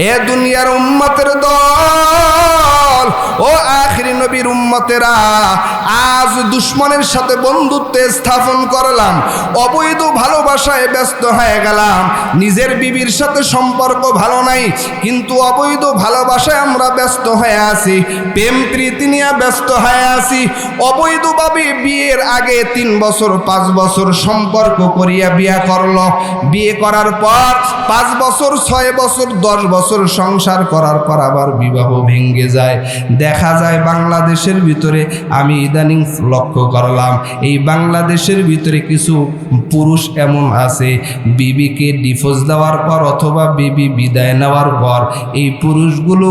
এ দুনিয়ার উম্মতের দল, ও আখিরি নবীর উম্মতেরা, আজ দুশ্মনের সাথে বন্ধুত্ব স্থাপন করলাম, অবৈধ ভালোবাসায় ব্যস্ত হয়ে গেলাম। নিজের বিবির সাথে সম্পর্ক ভালো নাই, কিন্তু অবৈধ ভালোবাসায় আমরা ব্যস্ত হয়ে আছি, প্রেম প্রীতি নিয়ে ব্যস্ত হয়ে আছি। অবৈধভাবে বিয়ের আগে 3 বছর 5 বছর সম্পর্ক করিয়া বিয়ে করলো, বিয়ে করার পর 5 বছর 6 বছর 10 বছর সংসার করার পর আবার বিবাহ ভেঙে যায়। দেখা যায় বাংলাদেশের ভিতরে, আমি ইদানিং লক্ষ্য করলাম, এই বাংলাদেশের ভিতরে কিছু পুরুষ এমন আছে, বিবিকে ডিভোর্স দেওয়ার পর অথবা বিবি বিদায় নেওয়ার পর এই পুরুষগুলো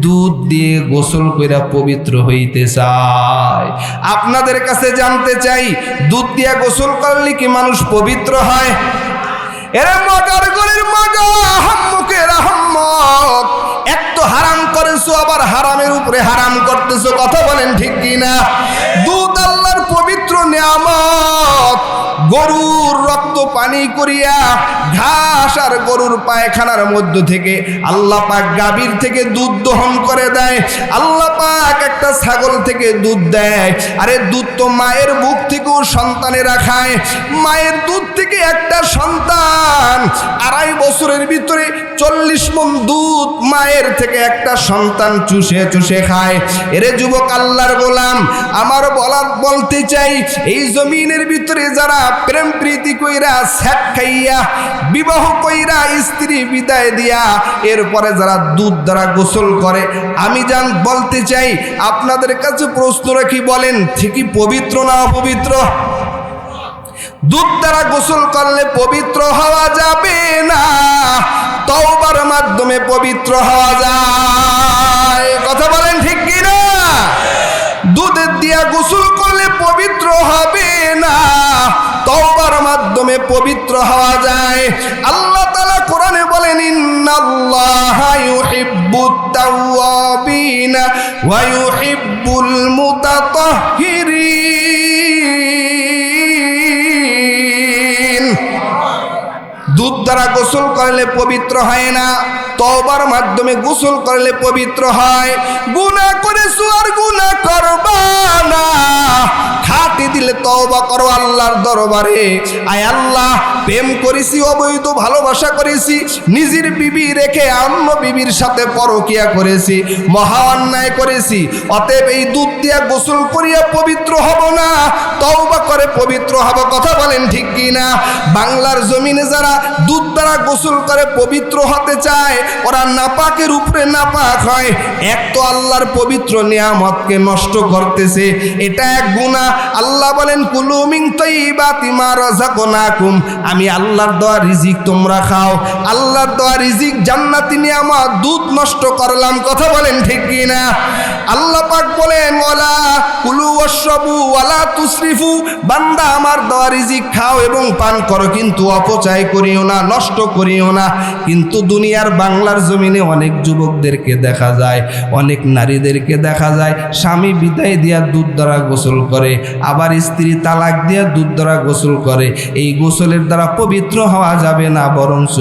দুধ দিয়ে গোসল করে পবিত্র হইতে চায়। আপনাদের কাছে জানতে চাই, দুধ দিয়ে গোসল করলে কি মানুষ পবিত্র হয়? এরা মজার গরির মজা, হাম্মুকের আহম্মক। এক তো হারাম করেছো, আবার হারামের উপরে হারাম করতেছো, কথা বলেন ঠিক কিনা? দুধ আল্লাহর পবিত্র নিয়ামত। গরুর রক্ত পানি করিয়া ঘাস আর গরুর পায়খানার মধ্য থেকে আল্লাহ পাক গাভীর থেকে দুধ দহন করে দেয়। আল্লাহ পাক একটা ছাগল থেকে দুধ দেয়। আরে দুধ তো মায়ের বুক থেকেও সন্তানেরা খায়। মায়ের দুধ থেকে একটা সন্তান 2.5 বছরের ভিতরে 40 মণ দুধ মায়ের থেকে একটা সন্তান চুষে চুষে খায়। এরে যুবক আল্লাহর গোলাম, আমার বলতে চাই, এই জমিনের ভিতরে যারা প্রেম প্রীতি কইরা স্যাট খাইয়া বিবাহ কইরা স্ত্রী বিদায় দিয়া এরপরে যারা দুধ দ্বারা গোসল করে, আমি বলতে চাই আপনাদের কাছে প্রশ্ন রাখি, বলেন ঠিকই পবিত্র না অপবিত্র? দুধ দ্বারা গোসল করলে পবিত্র হওয়া যাবে না, তওবার মাধ্যমে পবিত্র হওয়া যায়, কথা বলেন ঠিক কি না? দুধের দিয়া গোসল করলে পবিত্র হবে না, তওবার মাধ্যমে পবিত্র হওয়া যায়। আল্লাহ তাআলা কোরআনে বলেন, ইন্নাল্লাহা ইউহিব্বুত তাওয়াবিনা ওয়া ইউহিব্বুল মুতাতাহহিরিন। দুধ দ্বারা গোসল করলে পবিত্র হয় না, তওবার মাধ্যমে গোসল করলে পবিত্র হয়। গুনাহ করেছো আর গুনাহ করবা না, খাটি দিলে তওবা করো আল্লাহর দরবারে। আয় আল্লাহ, প্রেম করেছি, অবৈধ ভালোবাসা করেছি, নিজের বিবি রেখে অন্য বিবির সাথে পরকিয়া করেছি, মহা অন্যায় করেছি, অতএব এই দুধ দিয়া গোসল করিয়া পবিত্র হব না, তওবা করে পবিত্র হব, কথা বলেন ঠিক কি না? বাংলার জমিনে যারা দুধ দ্বারা গোসল করে পবিত্র হতে চায়, ওরা নাপাকের উপরে নাপাক হয়। এক তো আল্লাহর পবিত্র নিয়ামতকে নষ্ট করতেছে, এটা এক গুনাহ। আল্লাহ বলেন, কুলু মিন তাইয়্যিবাতি মা রাযাকনাকুম, আমি আল্লাহর দেওয়া রিজিক তোমরা খাও। আল্লাহর দেওয়া রিজিক জান্নাতি নিয়ামত, দুধ নষ্ট করলাম, কথা বলেন ঠিক কি না? আল্লাহ পাক বলেন, ওয়ালা কুলু ওয়াশরাবু ওয়ালা তুসরিফু, বান্দা আমার দেওয়া রিজিক খাও এবং পান করো, কিন্তু অপচয় করিও না, নষ্ট করিও না। কিন্তু দুনিয়ার বাংলার জমিনে অনেক যুবকদেরকে দেখা যায়, অনেক নারীদেরকে দেখা যায়, স্বামী বিদায় দিয়া দুধ দ্বারা গোসল করে, আবার স্ত্রী তালাক দিয়া দুধ দ্বারা গোসল করে। এই গোসলের দ্বারা পবিত্র হওয়া যাবে না, বরঞ্চ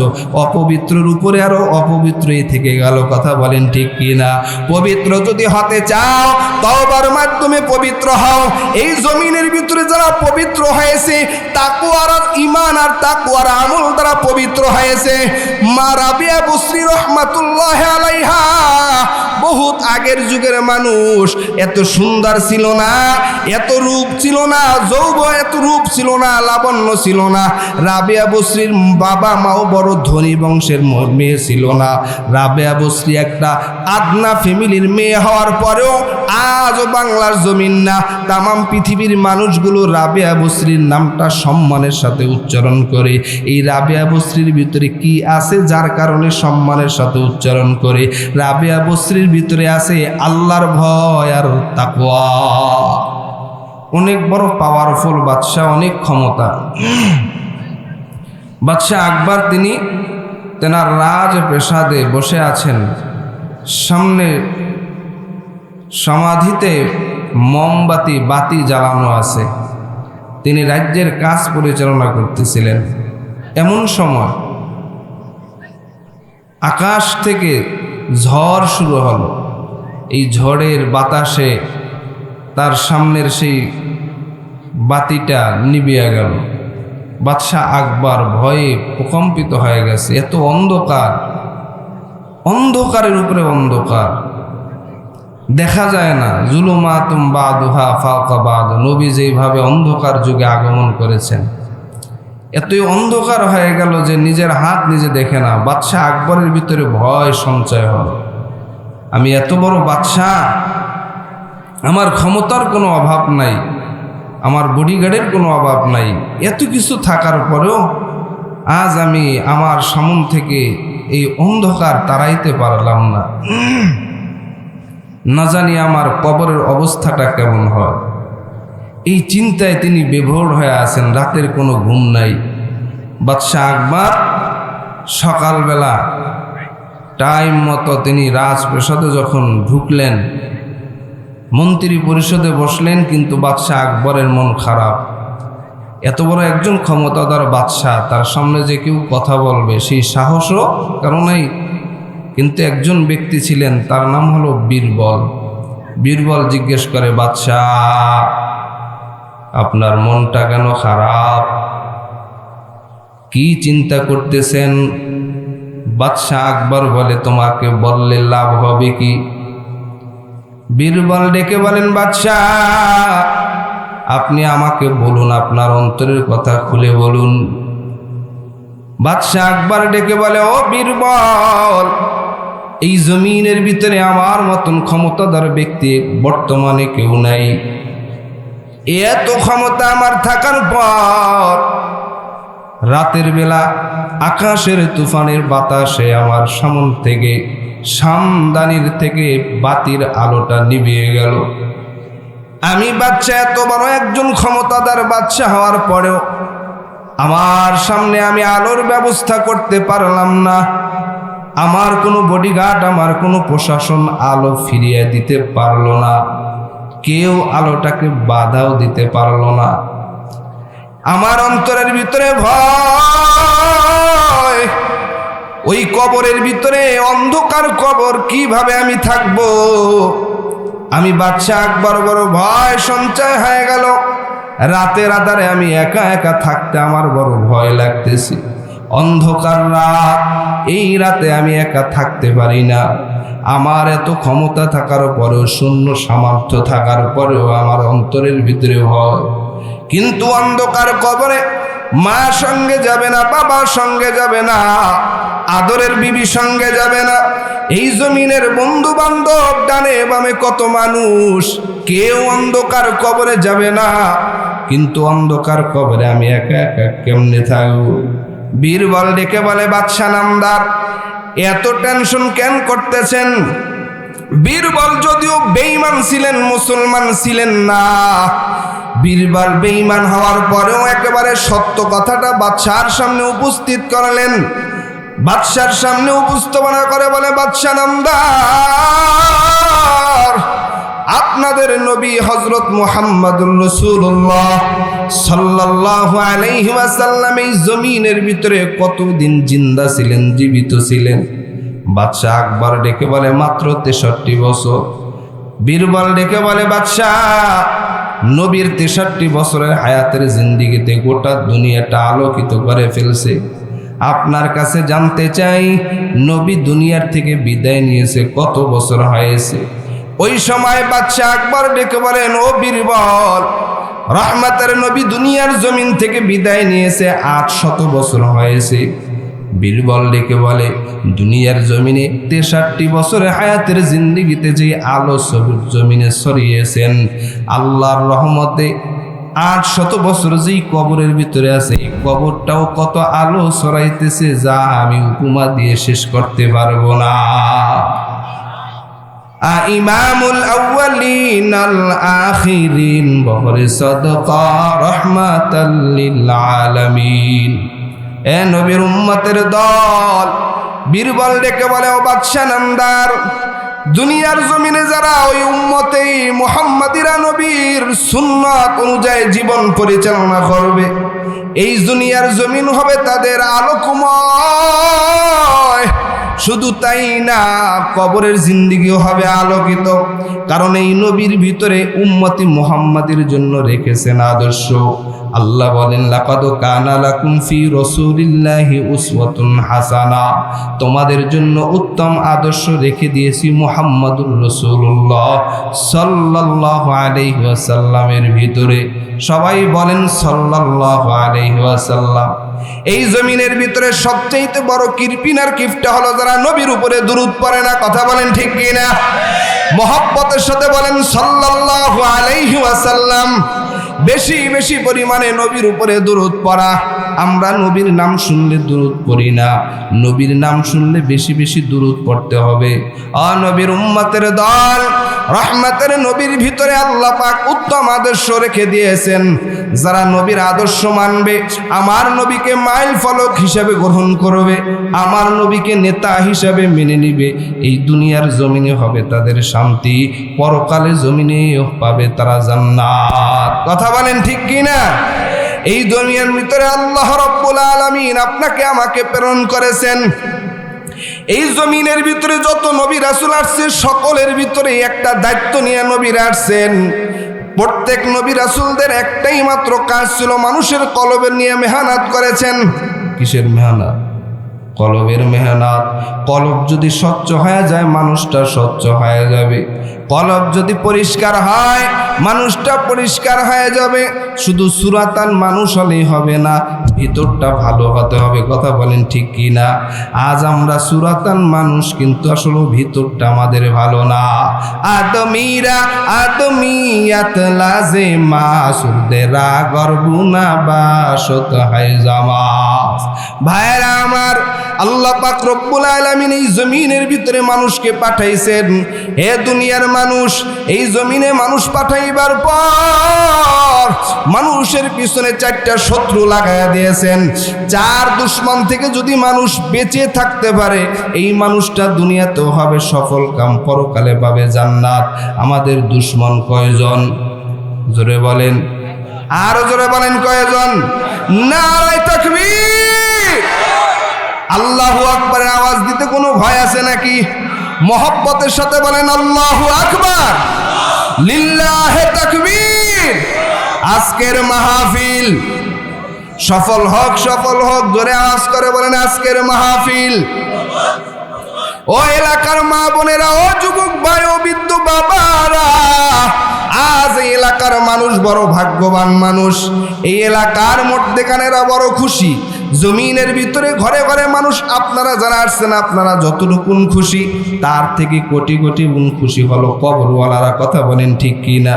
অপবিত্রের উপরে আরো অপবিত্রই থেকে গেল, কথা বলেন ঠিক কি না? পবিত্র যদি হতে চাও, তওবার মাধ্যমে পবিত্র হও। এই জমিনের ভিতরে যারা পবিত্র হয়েছে, তাকওয়ার ঈমান আর তাকওয়ার আমল দ্বারা পবিত্র হয়েছে। মা রাবিয়া বসরি রহমাতুল্লাহি আলাইহা, বহুত আগের যুগের মানুষ, এত সুন্দর ছিল না, এত রূপ ছিল না, এত রূপ ছিল না, লাবণ্য ছিল না। রাবিয়া বসরির বাবা মাও বড় ধনী বংশের মেয়ে ছিল না। রাবিয়া বসরি একটা আদনা ফ্যামিলির মেয়ে হওয়ার পরেও আজও বাংলার জমিন না, তামাম পৃথিবীর মানুষগুলো রাবিয়া বসরির নামটা সম্মানের সাথে উচ্চারণ করে। এই রাবিয়া বসরির ভিতরে কি আছে যার কারণে সম্মানের সাথে উচ্চারণ করে? রাবিয়া বসরির ভিতরে আছে আল্লাহর ভয় আর তাকওয়া। অনেক বড় পাওয়ারফুল বাদশাহ, অনেক ক্ষমতা। বাদশাহ আকবর তিনি তেনার রাজ প্রাসাদে বসে আছেন, সামনে সমাধিতে মোমবাতি বাতি জ্বালানো আছে, তিনি রাজ্যের কাজ পরিচালনা করতেছিলেন। এমন সময় আকাশ থেকে ঝড় শুরু হলো। এই ঝড়ের বাতাসে তার সামনের সেই বাতিটা নিভিয়া গেল। বাদশাহ আকবর ভয়ে প্রকম্পিত হয়ে গেছে। এত অন্ধকার, অন্ধকারের উপরে অন্ধকার, দেখা যায় না। জুলুমাতুম বাদুহা ফাওকা বাদ, নবী যেইভাবে অন্ধকার যুগে আগমন করেছেন, এতই অন্ধকার হয়ে গেল যে নিজের হাত নিজে দেখে না। বাদশাহ আকবরের ভিতরে ভয় সঞ্চয় হলো। আমি এত বড় বাদশাহ, আমার ক্ষমতার কোনো অভাব নাই, আমার বডিগার্ডের কোনো অভাব নাই, এত কিছু থাকার পরেও আজ আমি আমার সামন থেকে এই অন্ধকার তাড়াইতে পারলাম না। না জানি আমার কবরের অবস্থাটা কেমন হয়। এই চিন্তায় তিনি বিভোর হয়ে আছেন, রাতের কোনো ঘুম নাই। বাদশাহ আকবর সকালবেলা টাইম মতো তিনি রাজপ্রাসাদে যখন ঢুকলেন, মন্ত্রী পরিষদে বসলেন, কিন্তু বাদশাহ আকবরের মন খারাপ। এত বড় একজন ক্ষমতাধর বাদশাহ, তার সামনে যে কেউ কথা বলবে সেই সাহসও কারণেই। কিন্তু একজন ব্যক্তি ছিলেন, তার নাম হলো বীরবল। বীরবল জিজ্ঞেস করে, বাদশাহ আপনার মনটা কেন খারাপ, কি চিন্তা করতেছেন? বাদশাহ আকবর বলে, তোমাকে বললে লাভ হবে কি? বীরবল ডেকে বলেন, বাদশাহ আপনি আমাকে বলুন, আপনার অন্তরের কথা খুলে বলুন। বাদশাহ আকবর ডেকে বলে, ও বীরবল, এই জমিনের ভিতরে আমার মতন ক্ষমতাধর ব্যক্তি বর্তমানে কেউ নাই। এত ক্ষমতা আমার থাকার পর রাতের বেলা আকাশের তুফানের বাতাসে আমার সামন থেকে, সামদানির থেকে বাতির আলোটা নিভিয়ে গেল। আমি বাদশা, এত বড় একজন ক্ষমতাধর বাদশা হওয়ার পরেও আমার সামনে আমি আলোর ব্যবস্থা করতে পারলাম না। আমার কোনো বডিগার্ড, আমার কোনো প্রশাসন আলো ফিরিয়ে দিতে পারলো না। কেউ আলোটাকে বাধাও দিতে পারলো না। আমার অন্তরের ভিতরে ভয়। ওই কবরের ভিতরে, অন্ধকার কবর, কিভাবে আমি থাকব? আমি বাদশাহ আকবর বড় ভয় সঞ্চয় হয়ে গেল। রাতের আধারে আমি একা একা থাকতে আমার বড় ভয় লাগতেছে। অন্ধকার রাত, এই রাতে আমি একা থাকতে পারি না। আমার এত ক্ষমতা থাকার পরেও, শূন্য সামর্থ্য থাকার পরেও আমার অন্তরের ভিতরে ভয়। কিন্তু অন্ধকার কবরে মা সঙ্গে যাবে না, বাবা সঙ্গে যাবে না, আদরের বিবি সঙ্গে যাবে না, এই জমিনের বন্ধু বান্ধব ডানে বামে কত মানুষ, কেউ অন্ধকার কবরে যাবে না। কিন্তু অন্ধকার কবরে আমি একা একা কেমনে থাকব? বীরবল ডেকে বলে, বাদশা নামদার, এত টেনশন কেন করতেছেন? বীরবল যদিও বেঈমান ছিলেন, মুসলমান ছিলেন না। বীরবল বেঈমান হওয়ার পরেও একেবারে সত্য কথাটা বাদশার সামনে উপস্থিত করলেন। বাদশার সামনে উপস্থাপনা করে বলে, বাদশা নামদার, আপনাদের নবী হযরত মুহাম্মদুর রাসূলুল্লাহ সাল্লাল্লাহু আলাইহি ওয়াসাল্লাম এই জমিনের ভিতরে কতদিন জিন্দা ছিলেন, জীবিত ছিলেন? বাদশাহ আকবর ডেকে বলে, মাত্র 63 বছর। বীরবল ডেকে বলে, বাদশাহ নবীর 63 বছরের হায়াতের জিন্দেগিতে গোটা দুনিয়াটা আলোকিত করে ফেলছে। আপনার কাছে জানতে চাই, নবী দুনিয়ার থেকে বিদায় নিয়েছে কত বছর হয়েছে? ওই সময় বাদশাহ আকবর ডেকে বলেন, ও বীরবল, রহমতের নবী দুনিয়ার জমিন থেকে বিদায় নিয়েছে 800 বছর হয়েছে। বীরবল ডেকে বলে, দুনিয়ার জমিনে 63 বছরের হায়াতের জিন্দেগিতে যে আলো সবুজ জমিনে ছড়িয়েছেন, আল্লাহর রহমতে 800 বছর যেই কবরের ভিতরে আছে, এই কবরটাও কত আলো ছড়াইতেছে, যা আমি উপমা দিয়ে শেষ করতে পারবো না। ইমামুল আউয়ালিন আল আখিরিন বহরে সাদকা রাহমাতাল লিল আলামিন। এ নবীর উম্মতের দল, বীরবল ডেকে বলে, ও বাদশা নামদার, দুনিয়ার জমিনে যারা ওই উম্মতে মুহাম্মাদিরা নবীর সুন্নাত অনুযায়ী জীবন পরিচালনা করবে, এই দুনিয়ার জমিন হবে তাদের আলোকময়। শুধু তাই না, কবরের জিন্দেগিও হবে আলোকিত। কারণ এই নবীর ভিতরে উম্মতি মুহাম্মাদের জন্য রেখেছেন আদর্শ। আল্লাহ বলেন, লাকাদ কানা লাকুম ফি রাসূলিল্লাহি উসওয়াতুন হাসানা, তোমাদের জন্য উত্তম আদর্শ রেখে দিয়েছি মুহাম্মাদুর রাসূলুল্লাহ সাল্লাল্লাহু আলাইহি ওয়াসাল্লামের ভিতরে। সবাই বলেন সাল্লাল্লাহু আলাইহি ওয়াসাল্লাম। এই জমিনের ভিতরে সবচেয়ে বড় কিরপিনার কিফটা হলো যারা নবীর উপরে দুরূদ পড়ে না। কথা বলেন ঠিক কিনা? মহব্বতের সাথে বলেন সাল্লাল্লাহু আলাইহি ওয়াসাল্লাম। বেশি বেশি পরিমাণে নবীর উপরে দুরূদ পড়া। আমরা নবীর নাম শুনলে দুরূদ পড়ি না, নবীর নাম শুনলে বেশি বেশি দুরূদ পড়তে হবে। নবীর উম্মতের দল, রহমতের নবীর ভিতরে আল্লাহ পাক উত্তম আদর্শ রেখে দিয়েছেন। যারা নবীর আদর্শ মানবে, আমার নবীকে মাইল ফলক হিসাবে গ্রহণ করবে, আমার নবীকে নেতা হিসাবে মেনে নিবে, এই দুনিয়ার জমিনে হবে তাদের শান্তি, পরকালে জমিনে পাবে তারা জান্নাত। কথা বলেন ঠিক কিনা? এই দুনিয়ার ভিতরে আল্লাহ রাব্বুল আলামিন আপনাকে আমাকে প্রেরণ করেছেন। এই জমিনের ভিতরে যত নবী রাসূল আসছে, সকলের ভিতরে একটা দায়িত্ব নিয়ে নবীরা আসছেন। প্রত্যেক নবী রাসূলদের একটাই মাত্র কাজ ছিল, মানুষের কলবে নিয়ে মেহনত করেছেন। কিসের মেহনত? কলবের মেহনত। কলব যদি স্বচ্ছ হয়ে যায়, মানুষটা স্বচ্ছ হয়ে যাবে। কলব যদি পরিষ্কার হয়, মানুষটা পরিষ্কার হয়ে যাবে। শুধু সুরাতান মানুষ হলেই হবে না, ভিতরটা ভালো হতে হবে। কথা বলেন ঠিক কি না? আজ আমরা সুরাতান মানুষ, কিন্তু আসলে ভিতরটা আমাদের ভালো না। আদমিরা আদমিয়াত লাজে মাসুদেরা গরবুনা বাসত হায় জামাস। ভাইরা আমার, আল্লাহ পাক রব্বুল আলামিন এই জমিনের ভিতরে মানুষকে পাঠাইছেন। হে দুনিয়ার মানুষ, এই জমিনে মানুষ পাঠাইবার পর মানুষের পিছনে 4টা শত্রু লাগাইয়া দিয়েছেন। 4 দুশমন থেকে যদি মানুষ বেঁচে থাকতে পারে, এই মানুষটা দুনিয়াতেও হবে সফল কাম, পরকালে পাবে জান্নাত। আমাদের দুশমন কয়জন? জোরে বলেন, আরো জোরে বলেন, কয়জন? নারায়ে তাকবীর! আল্লাহু আকবারের আওয়াজ দিতে কোনো ভয় আছে নাকি? মহব্বতের সাথে বলেন আল্লাহু আকবার, লিল্লাহে তাকবীর। আজকের মাহফিল সফল হোক, সফল হোক। জোরে আওয়াজ করে বলেন আজকের মাহফিল। ও এলাকার মা বোনেরা, ও যুবক ভাই, ও বৃদ্ধ বাবারা, আজ এই এলাকার মানুষ বড় ভাগ্যবান মানুষ। এই এলাকার মধ্যেখানেরা বড় খুশি। জমিনের ভিতরে ঘরে ঘরে মানুষ, আপনারা যারা আসছেন, আপনারা যতটুকুন খুশি, তার থেকে কোটি কোটি গুণ খুশি হলো কবরওয়ালারা। কথা বলেন ঠিক কি না?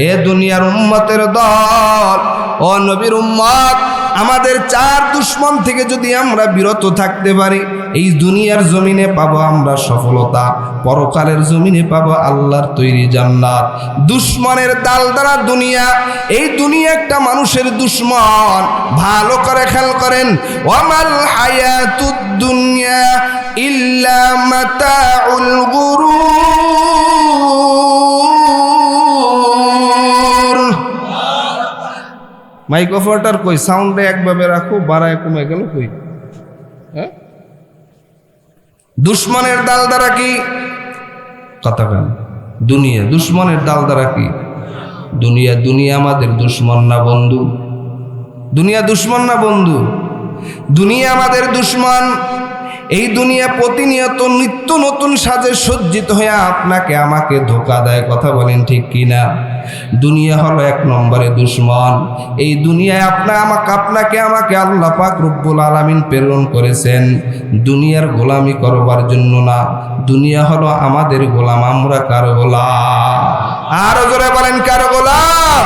এ দুনিয়ার উম্মতের দল, ও নবীর উম্মত, আমাদের 4 দুশমন থেকে যদি আমরা বিরত থাকতে পারি, এই দুনিয়ার জমিনে পাবো আমরা সফলতা, পরকালের জমিনে পাবো আল্লাহর তৈরি জান্নাত। দুশমনের দাল দ্বারা দুনিয়া, এই দুনিয়া একটা মানুষের দুশমন। ভালো করে খেয়াল করেন, ওয়ামাল হায়াতুদ দুনিয়া ইল্লা মাতাউল গুরুর। মাইক অপারেটর কই, সাউন্ডে একভাবে রাখো, বাড়ায় কমে গেল কই? হ্যাঁ, দুশমনের দাল দ্বারা কি কথা কেন? দুনিয়া। দুশমনের দাল দ্বারা কি? দুনিয়া। দুনিয়া আমাদের দুশমন না বন্ধু? দুনিয়া দুশমন না বন্ধু? দুনিয়া আমাদের দুশমন। এই দুনিয়া প্রতিনিয়ত নিত্য নতুন সাজে সজ্জিত হয়ে আপনাকে আমাকে ধোঁকা দেয়। কথা বলেন ঠিক কিনা? দুনিয়া হলো 1 নম্বরে দুশমন। এই দুনিয়ায় আপনাকে আমাকে আল্লাহ পাক রব্বুল আলামিন প্রেরণ করেছেন দুনিয়ার গোলামি করবার জন্য না। দুনিয়া হলো আমাদের গোলাম। আমরা কার গোলাম? আরো জোরে বলেন, কার গোলাম?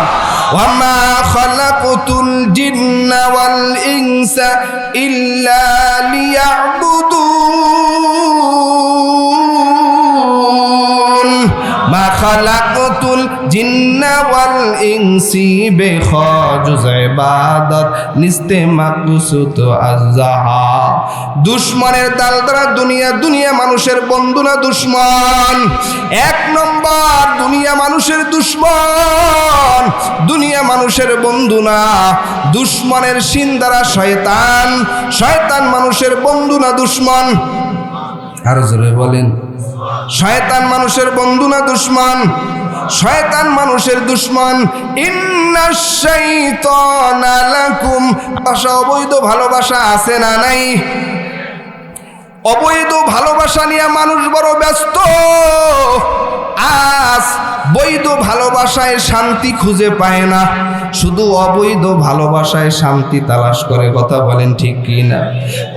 ওয়ামা খালাকুতুল জিন্না ওয়াল ইনসা ইল্লা লিয়াবুদুন। মা খালাকুতুল জিন্না ওয়াল ইনসি বেখাজুজ ইবাদত নিস্তে মাকসুদ আযহা। দুশমনের দাল দ্বারা দুনিয়া। দুনিয়া মানুষের বন্ধু না দুশমন? 1 নম্বর, দুনিয়া মানুষের দুশমন। দুনিয়া মানুষের বন্ধু না। দুশমনের সিন দ্বারা শয়তান। শয়তান মানুষের বন্ধু না দুশমন? আরো জোরে বলেন। শয়তান মানুষের বন্ধু না দুশমন? শয়তান মানুষের দুশমন। ইন্নাশ শাইতানা লাকুম, অবৈধ ভালোবাসা আছে না নাই? অবৈধ ভালোবাসা নিয়ে মানুষ বড় ব্যস্ত। আজ বৈধ ভালোবাসায় শান্তি খুঁজে পায় না, শুধু অবৈধ ভালোবাসায় শান্তি তালাশ করে। কথা বলেন ঠিক কি না?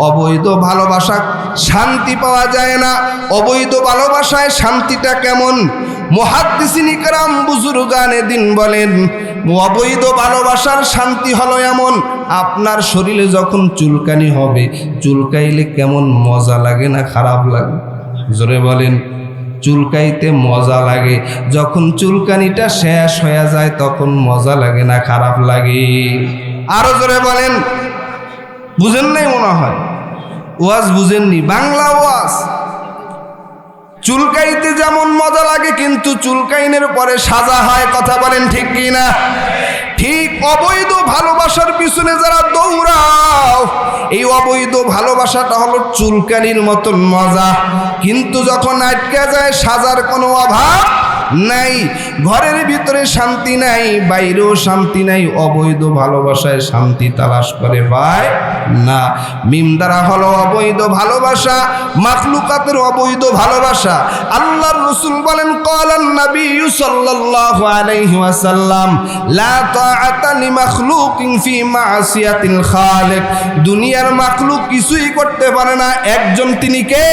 অবৈধ ভালোবাসা শান্তি পাওয়া যায় না। অবৈধ ভালোবাসায় শান্তিটা কেমন? মুহাদ্দিসিন ইকরাম বুজুর্গানে দিন বলেন, অবৈধ ভালোবাসার শান্তি হলো এমন, আপনার শরীরে যখন চুলকানি হবে, চুলকাইলে কেমন মজা লাগে না খারাপ লাগে? জোরে বলেন। চুলকাইতে মজা লাগে, যখন চুলকানিটা শেষ হয়ে যায় তখন মজা লাগে না খারাপ লাগে? আরো জোরে বলেন। বুঝেন নাই মনে হয়, ওয়াজ বুঝেননি, বাংলা ওয়াজ। চুলকাইতে যেমন মজা লাগে, কিন্তু চুলকাইনের পরে সাজা হয়। কথা বলেন ঠিক কি না? ঠিক অবৈধ ভালোবাসার পিছনে যারা দৌড়াও, এই অবৈধ ভালোবাসাটা হলো চুলকানির মতন মজা, কিন্তু যখন আটকে যায় সাজার কোনো অভাব নাই। ঘরের ভিতরে শান্তি নাই, বাইরেও শান্তি নাই, অবৈধ ভালোবাসায় শান্তি তালাশ করে পায় না। মিম দ্বারা হলো অবৈধ ভালোবাসা, মাখলুকাতের অবৈধ ভালোবাসা। আল্লাহর রাসূল বলেন, ক্বালান নবী সাল্লাল্লাহু আলাইহি ওয়াসাল্লাম, লা তাআতা লিমাখলুকিন ফি মাসিয়াতিল খালিক। দুনিয়ার মাখলুক কিছুই করতে পারে না, একজন তিনি কে?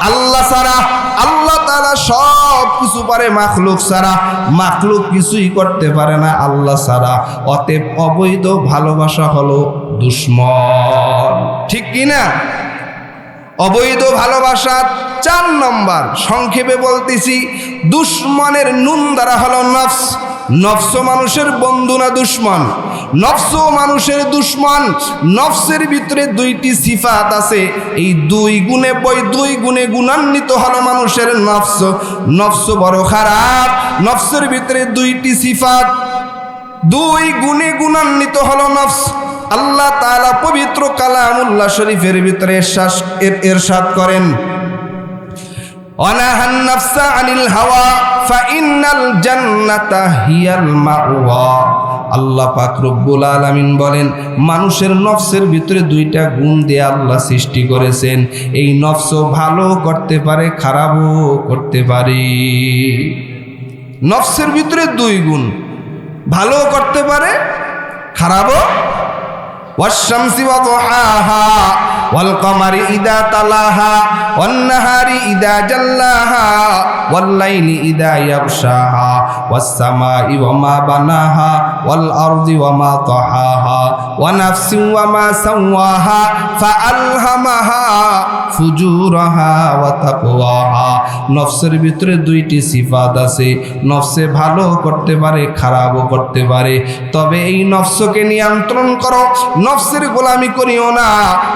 আল্লাহ ছাড়া। আল্লাহ তাআলা সব কিছু পারে, মাখলুক ছাড়া মাখলুক কিছুই করতে পারে না আল্লাহ ছাড়া। অতএব অবৈধ ভালোবাসা হলো দুশমন। ঠিক কি না? অবৈধ ভালোবাসা 4 নম্বর, সংক্ষেপে বলতেছি, দুশমনের নুন দ্বারা হলো নফস। নফস মানুষের বন্ধু না দুশমন? নফস মানুষের দুশমন। নফসের ভিতরে 2টি সিফাত আছে, এই 2 গুণে গুণান্বিত হলো মানুষের নফস। নফস বড় খারাপ। নফসের ভিতরে 2টি সিফাত, 2 গুণে গুণান্বিত হলো নফস। আল্লাহ তাআলা পবিত্র কালামুল্লাহ শরীফের ভিতরে ইরশাদ করেন, অনাহান নাফসা আনিল হাওয়া ফাইন্নাল জান্নাতা হিয়াল মাওয়া। আল্লাহ পাক রব্বুল আলামিন বলেন, মানুষের নফসের ভিতরে 2টা গুণ দিয়ে আল্লাহ সৃষ্টি করেছেন। এই নফস ভালো করতে পারে, খারাপও করতে পারে। নফসের ভিতরে 2 গুণ, ভালো করতে পারে, খারাপও। ওয়াশ-শামসি ওয়া দুহাহা ওয়াল কমারি ইদা তালাহা ওয়ান নাহারি ইদা জাল্লাহা ওয়াল লাইলি ইদা ইয়াগশাহা ওয়াস সামাই ওয়া মা বানাহা ওয়াল আরদি ওয়া মা তাহাহা ওয়া নাফসিন ওয়া মা সাওয়াহা ফাআলহামাহা ফুজুরাহা ওয়া তাকওয়াহা। নফসের ভিতরে 2টি সিফাত আছে, নফসে ভালো করতে পারে, খারাপও করতে পারে। তবে এই নফসকে নিয়ন্ত্রণ করো, নফসের গোলামি করিও না।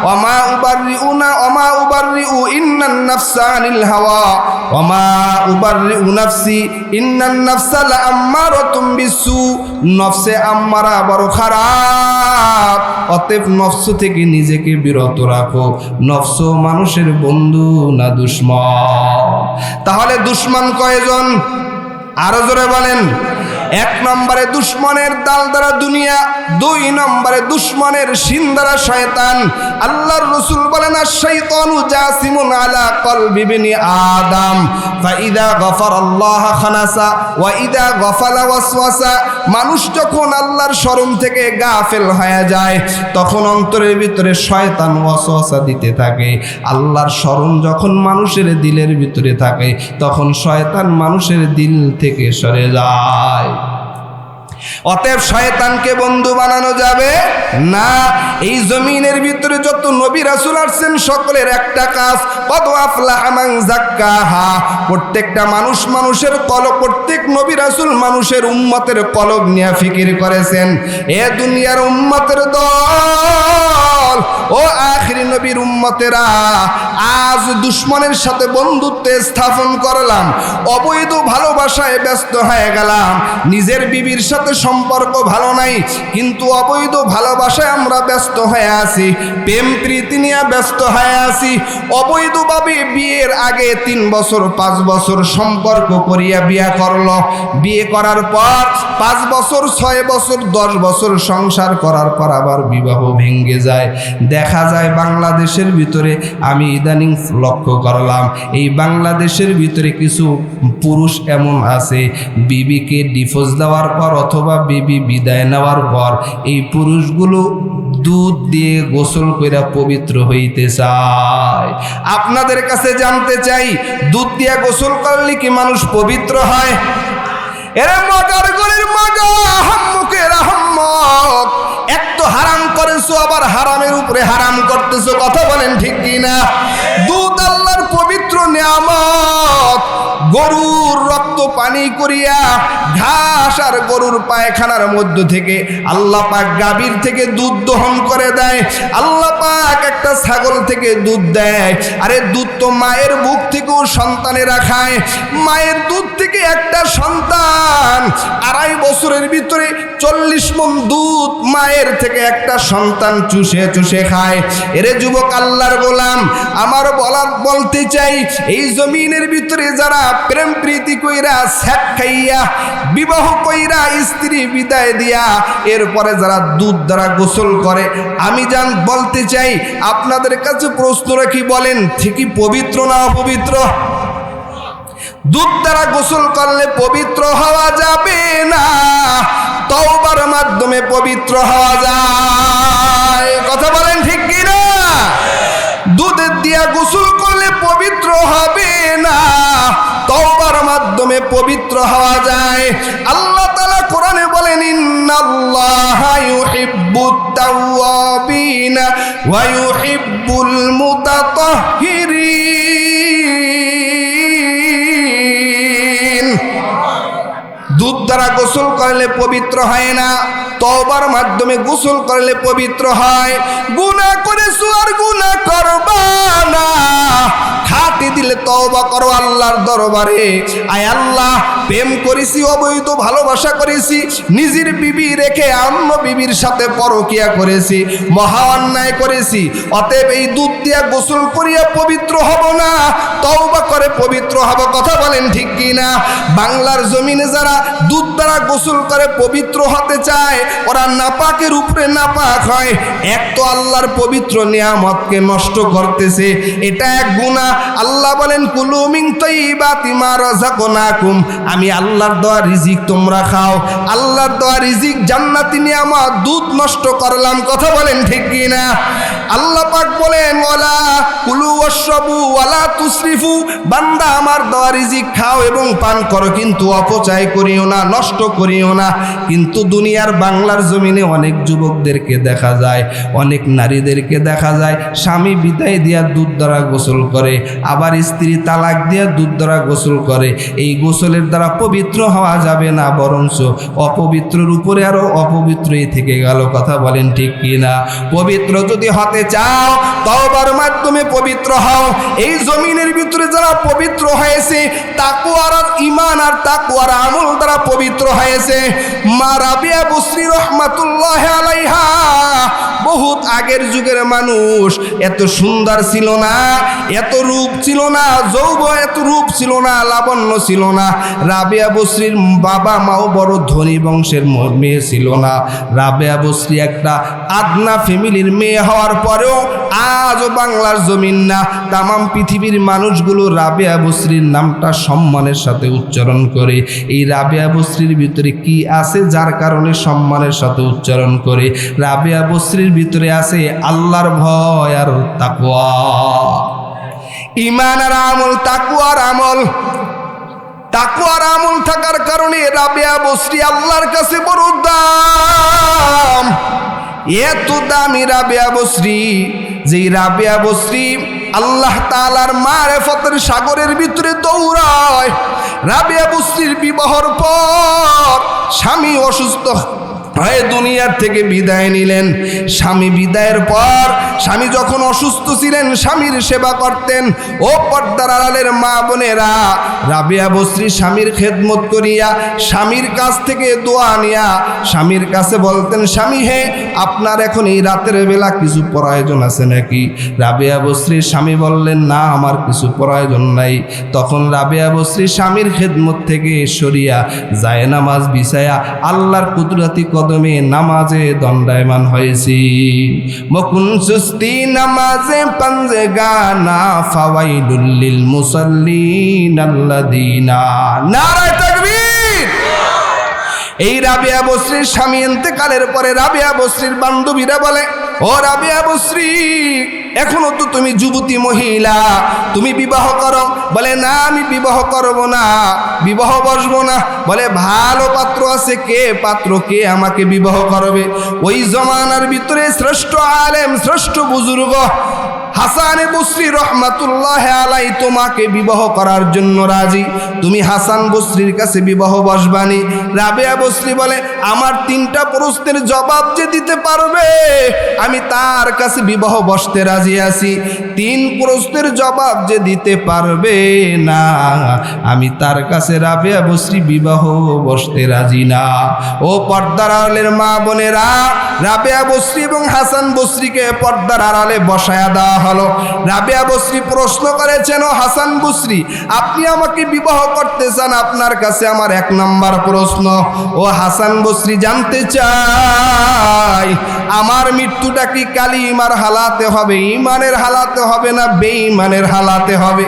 ওয়ামা উবাররিউ ইন্নান নাফসা আনিল হাওয়া ওয়ামা উবাররিউ নাফসি ইন্নান নাফসা লাআম্মারাতুম বিসু। নফসে আম্মারা বড় খারাপ, অতএব নফস থেকে নিজেকে বিরত রাখো। নফস মানুষের বন্ধু না দুশমন? তাহলে দুশমন কয়জন? আরো জোরে বলেন। 1 নম্বরে দুশমনের দাল দ্বারা দুনিয়া, 2 নম্বরে দুশমনের শিন দ্বারা শয়তান। আল্লাহর রাসূল বলেন, আশ-শাইতানু জাসিমুন আলা কলবি বিনি আদম ফাইদা গফারাল্লাহ খানাসা ওয়া ইদা গফালা ওয়াসওয়াসা। মানুষ যখন আল্লাহর স্মরণ থেকে গাফেল হয়ে যায়, তখন অন্তরের ভিতরে শয়তান ওয়াসওয়াসা দিতে থাকে। আল্লাহর স্মরণ যখন মানুষের দিলের ভিতরে থাকে, তখন শয়তান মানুষের দিল থেকে সরে যায়। অতএব শয়তানকে বন্ধু বানানো যাবে না। এই জমিনের ভিতরে যত নবী রাসূল আসছেন, সকলের একটা কাজ, কদ আফলাহা মান যাক্কাহা। প্রত্যেকটা মানুষের কলব, প্রত্যেক নবী রাসূল মানুষের উম্মতের কলব নিয়ে ফিকির করেছেন। এ দুনিয়ার উম্মতের দল, ও আখিরি নবীর উম্মতেরা, আজ দুশ্মনের সাথে বন্ধুত্ব স্থাপন করলাম, অবৈধ ভালোবাসায় ব্যস্ত হয়ে গেলাম। নিজের বিবির সাথে সম্পর্ক ভালো নাই, কিন্তু অবৈধ ভালোবাসায় আমরা ব্যস্ত হয়ে আছি, প্রেম প্রীতি নিয়ে ব্যস্ত হয়ে আছি। অবৈধভাবে বিয়ের আগে 3 বছর 5 বছর সম্পর্ক করিয়া বিয়ে করলো, বিয়ে করার পর 5 বছর 6 বছর 10 বছর সংসার করার পর আবার বিবাহ ভেঙে যায়। দেখা যায় বাংলাদেশের ভিতরে আমি ইদানিং লক্ষ্য করলাম, এই বাংলাদেশের ভিতরে কিছু পুরুষ এমন আছে, বিবিকে ডিভোর্স দেওয়ার পর অথবা বিবি বিদায় নেওয়ার পর এই পুরুষগুলো দুধ দিয়ে গোসল কইরা পবিত্র হইতে চায়। আপনাদের কাছে জানতে চাই, দুধ দিয়ে গোসল করলে কি মানুষ পবিত্র হয়? এরা মজার গলির মজা, হাম্মুকের আহম্মক। এক তো হারাম করেছো, আবার হারামের উপরে হারাম করতেছো, কথা বলেন ঠিক কিনা? দুধ আল্লাহর পবিত্র নিয়ামত। গরুর রক্ত পানি করিয়া ঘাস আর গরুর পায়খানার মধ্য থেকে আল্লাহ পাক গাভীর থেকে দুধ দহন করে দেয়। আল্লাহ পাক একটা ছাগল থেকে দুধ দেয়, আরে দুধ তো মায়ের বুক থেকেও সন্তানেরা খায়। মায়ের দুধ থেকে একটা সন্তান 2.5 বছরের ভিতরে 40 মণ দুধ মায়ের থেকে একটা সন্তান চুষে চুষে খায়। এরে যুবক আল্লাহর গোলাম, আমার বলতে চাই, এই জমিনের ভিতরে যারা প্রেম প্রীতি কইরা স্যাট খাইয়া বিবাহ কইরা স্ত্রী বিদায় দিয়া এরপরে যারা দুধ দ্বারা গোসল করে, আমি বলতে চাই আপনাদের কাছে প্রশ্ন রাখি, বলেন ঠিকই পবিত্র না অপবিত্র? দুধ দ্বারা গোসল করলে পবিত্র হওয়া যাবে না, তওবার মাধ্যমে পবিত্র হওয়া যায়, কথা বলেন ঠিক কি না? দুধের দিয়া গোসল করলে পবিত্র হবে না, তওবার মাধ্যমে পবিত্র হওয়া যায়। আল্লাহ তাআলা কোরআনে বলেন, ইন্নাল্লাহা ইউহিব্বুত তাওয়াবিনা ওয়া ইউহিব্বুল মুতাতাহহিরিন। দুধ দ্বারা গোসল করলে পবিত্র হয় না, তওবার মাধ্যমে গোসল করলে পবিত্র হয়। গুনাহ করেছো আর গুনাহ করবা না, খাতে দিলে তওবা করো আল্লাহর দরবারে। আয় আল্লাহ, প্রেম করেছি, অবৈধ ভালোবাসা করেছি, নিজের বিবি রেখে অন্য বিবির সাথে পরকিয়া করেছি, মহা অন্যায় করেছি, অতএব এই দুধ দিয়া গোসল করিয়া পবিত্র হব না, তওবা করে পবিত্র হব, কথা বলেন ঠিক কি না? বাংলার জমিনে যারা দুধ দ্বারা গোসল করে পবিত্র হতে চায়, ওরা নাপাকের উপরে নাপাক হয়। এক তো আল্লাহর পবিত্র নিয়ামতকে নষ্ট করতেছে, এটা এক গুনাহ। আল্লাহ বলেন, কুলু মিন তাইয়্যিবাতি মা রাযাকনাকুম, আমি আল্লাহর দেওয়া রিজিক তোমরা খাও। আল্লাহর দেওয়া রিজিক জান্নাতি নিয়ামত, দুধ নষ্ট করলাম, কথা বলেন ঠিক কি না? আল্লাহ পাক বলেন, ওয়ালা কুলু ওয়াশরাবু ওয়ালা তুসরিফু, বান্দা আমার দেওয়া রিজিক খাও এবং পান করো, কিন্তু অপচয় করিও না, নষ্ট করিও না। কিন্তু দুনিয়ার বাংলার জমিনে অনেক যুবকদেরকে দেখা যায়, অনেক নারীদেরকে দেখা যায়, স্বামী বিদায় দিয়া দুধ দ্বারা গোসল করে, আবার স্ত্রী তালাক দিয়া দুধ দ্বারা গোসল করে। এই গোসলের দ্বারা পবিত্র হওয়া যাবে না, বরঞ্চ অপবিত্রের উপরে আরো অপবিত্রই থেকে গেল, কথা বলেন ঠিক কি না? পবিত্র যদি হতে চাও, তওবার মাধ্যমে পবিত্র হও। এই জমিনের ভিতরে যারা পবিত্র হয়েছে, তাকওয়ার আর ঈমান আর তাকওয়ার আমল দ্বারা পবিত্র হয়েছে। মা রাবিয়া বুসরি রহমাতুল্লাহ আলাইহা, বহুত আগের যুগের মানুষ, এত সুন্দর ছিল না, এত রূপ ছিল না, এত রূপ ছিল না, লাবণ্য ছিল না। রাবিয়া বসরির বাবা মাও বড় ধনী বংশের মেয়ে ছিল না। রাবিয়া বসরি একটা আদনা ফ্যামিলির মেয়ে হওয়ার পরেও আজও বাংলার জমিন না, তামাম পৃথিবীর মানুষগুলো রাবিয়া বসরির নামটা সম্মানের সাথে উচ্চারণ করে। এই রাবিয়া বসরির ভিতরে কি আছে যার কারণে সম্মানের সাথে উচ্চারণ করে? রাবিয়া বসরির ভিতরে আছে আল্লাহর ভয় আর তাকওয়া, ঈমান আর আমল, তাকওয়ার আমল। তাকওয়ার আমল থাকার কারণে রাবিয়া বসরি আল্লাহর কাছে বড় দাম। এত দামি রাবিয়া বসরি, যেই রাবিয়া বসরি আল্লাহ তাআলার মারিফতের সাগরের ভিতরে দৌড়ায়। রাবিয়া বসরির বিবাহর পর স্বামী অসুস্থ হয় দুনিয়ার থেকে বিদায় নিলেন। স্বামী বিদায়ের পর স্বামী যখন অসুস্থ ছিলেন স্বামীর সেবা করতেন। ও পর্দার আড়ালের মা বোনেরা, রাবেয়া বসরি স্বামীর খেদমত করিয়া স্বামীর কাছ থেকে দোয়া নিয়া স্বামীর কাছে বলতেন, স্বামী হে, আপনার এখন এই রাতের বেলা কিছু প্রয়োজন আছে নাকি? রাবেয়া বসরির স্বামী বললেন, না, আমার কিছু প্রয়োজন নাই। তখন রাবেয়া বসরি স্বামীর খেদমত থেকে সরিয়া যায় নামাজ বিছায়া আল্লাহর কুদরতি কদমে নামাজে দণ্ডায়মান হয়েছি। মকুন সুস্তি নামাজে পাঞ্জে গানা ফাওয়াইলুল লিল মুসাল্লিন আল্লাযিনা। নারায়ে তাকবীর। এই রাবেয়া বসরির স্বামী ইন্তেকালের পরে রাবেয়া বসরির বান্ধবীরা বলে, ও রাবেয়া বসরি, এখনো তো তুমি যুবতী মহিলা, তুমি বিবাহ করো। বলে, না, আমি বিবাহ করব না, বিবাহ বসবো না। বলে, ভালো পাত্র আছে, কে পাত্র, কে আমাকে বিবাহ করবে? ওই জমানার ভিতরে শ্রেষ্ঠ আলেম, শ্রেষ্ঠ বুজুর্গ হাসান বসরি রহমাতুল্লাহ আলাই তোমাকে বিবাহ করার জন্য রাজি। তুমি হাসান বসরির কাছে বিবাহ বসবানি। রাবেয়া বসরি বলে, আমার 3টা প্রশ্নের জবাব যে দিতে পারবে আমি তার কাছে বিবাহ বসতে রাজি আছি। 3 প্রশ্নের জবাব যে দিতে পারবে না আমি তার কাছে রাবেয়া বসরি বিবাহ বসতে রাজি না। ও পর্দার আড়ালের মা বোনেরা, রাবেয়া বসরি এবং হাসান বসরিকে পর্দার আড়ালে বসায়া দেওয়া হলো। রাবেয়া বসরি প্রশ্ন করেছেন, ও হাসান বসরি, আপনি আমাকে বিবাহ করতে চান, আপনার কাছে আমার 1 নম্বর প্রশ্ন। ও হাসান বসরি জানতে চাই, আমার মৃত্যুটা কি কালিমার হালাতে হবে, ইমানের হালাতে হবে না বেঈমানের হালাতে হবে?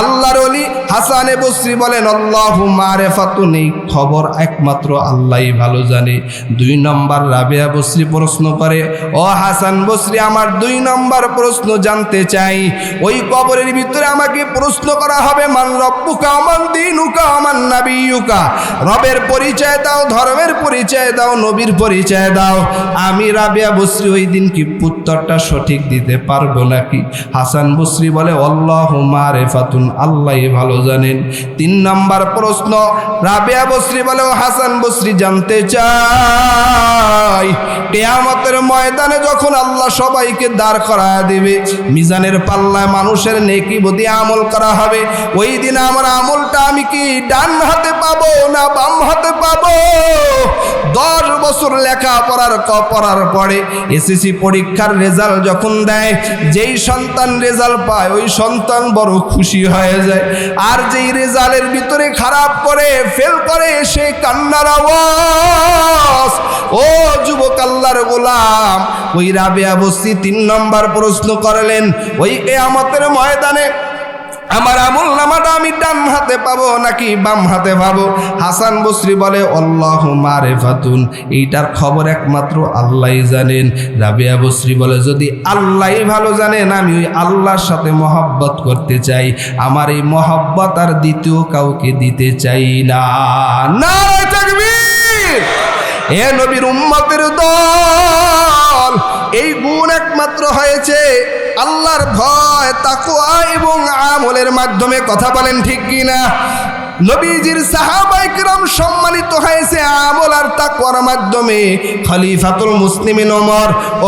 আল্লাহর ওলি হাসানে বসরি বলেন, আল্লাহু মারিফাতুন, এই খবর একমাত্র আল্লাহই ভালো জানে। 2 নম্বর রাবেয়া বসরি প্রশ্ন করে, ও হাসান বসরি, আমার 2 নম্বর প্রশ্ন জানতে চাই, ওই কবরের ভিতরে আমাকে প্রশ্ন করা হবে, মান রব্বুকা মান দীনুকা মান নাবিয়ুকা, রবের পরিচয় দাও, ধর্মের পরিচয় দাও, নবীর পরিচয় দাও। আমি রাবেয়া বসরি ওই দিন কি উত্তরটা সঠিক দিতে পারবো নাকি? হাসান বসরি বলে, আল্লাহু মারিফাতুন, আল্লাহই ভালো জানেন। 3 নম্বর প্রশ্ন রাবেয়া বসরি বলে, ও হাসান বসরি জানতে চাই, কিয়ামতের ময়দানে যখন আল্লাহ সবাইকে দাঁড় করায় দিবে, মিজানের পাল্লায় মানুষের নেকি বদি আমল করা হবে, ওই দিন আমার আমলটা আমি কি ডান হাতে পাবো না বাম হাতে পাবো? 10 বছর লেখাপড়ার পড়ার পরে এসএসসি পরীক্ষার রেজাল্ট যখন দেয়, যেই সন্তান রেজাল্ট পায় ওই সন্তান বড় খুশি হয়ে যায়, আর যেই রেজাল্টের ভিতরে খারাপ করে ফেল করে সে কান্নার আওয়াজ। ও যুবক আল্লাহর গোলাম, ওই রাবেয়া বসরি 3 নম্বর প্রশ্ন করলেন, ওই কিয়ামতের ময়দানে আমার আমল নামাটা আমি ডান হাতে পাবো নাকি বাম হাতে পাবো? হাসান বসরি বলে, আল্লাহু মারিফাতুন, এইটার খবর একমাত্র আল্লাহই জানেন। রাবেয়া বসরি বলে, যদি আল্লাহই ভালো জানেন, আমি ওই আল্লাহর সাথে মহব্বত করতে চাই, আমার এই মহব্বত আর দ্বিতীয় কাউকে দিতে চাই না। নারায়ে তাকবীর। এ নবীর উম্মতের দল, এই গুণ একমাত্র হয়েছে আল্লাহর ভয়, তাকওয়া এবং আমলের মাধ্যমে। কথা বলেন ঠিক কিনা? নবীজির সাহাবায়ে কিরাম সম্মানিত হয়েছে আমল আর তাকওয়ার মাধ্যমে। খলিফাতুল মুসলিমিন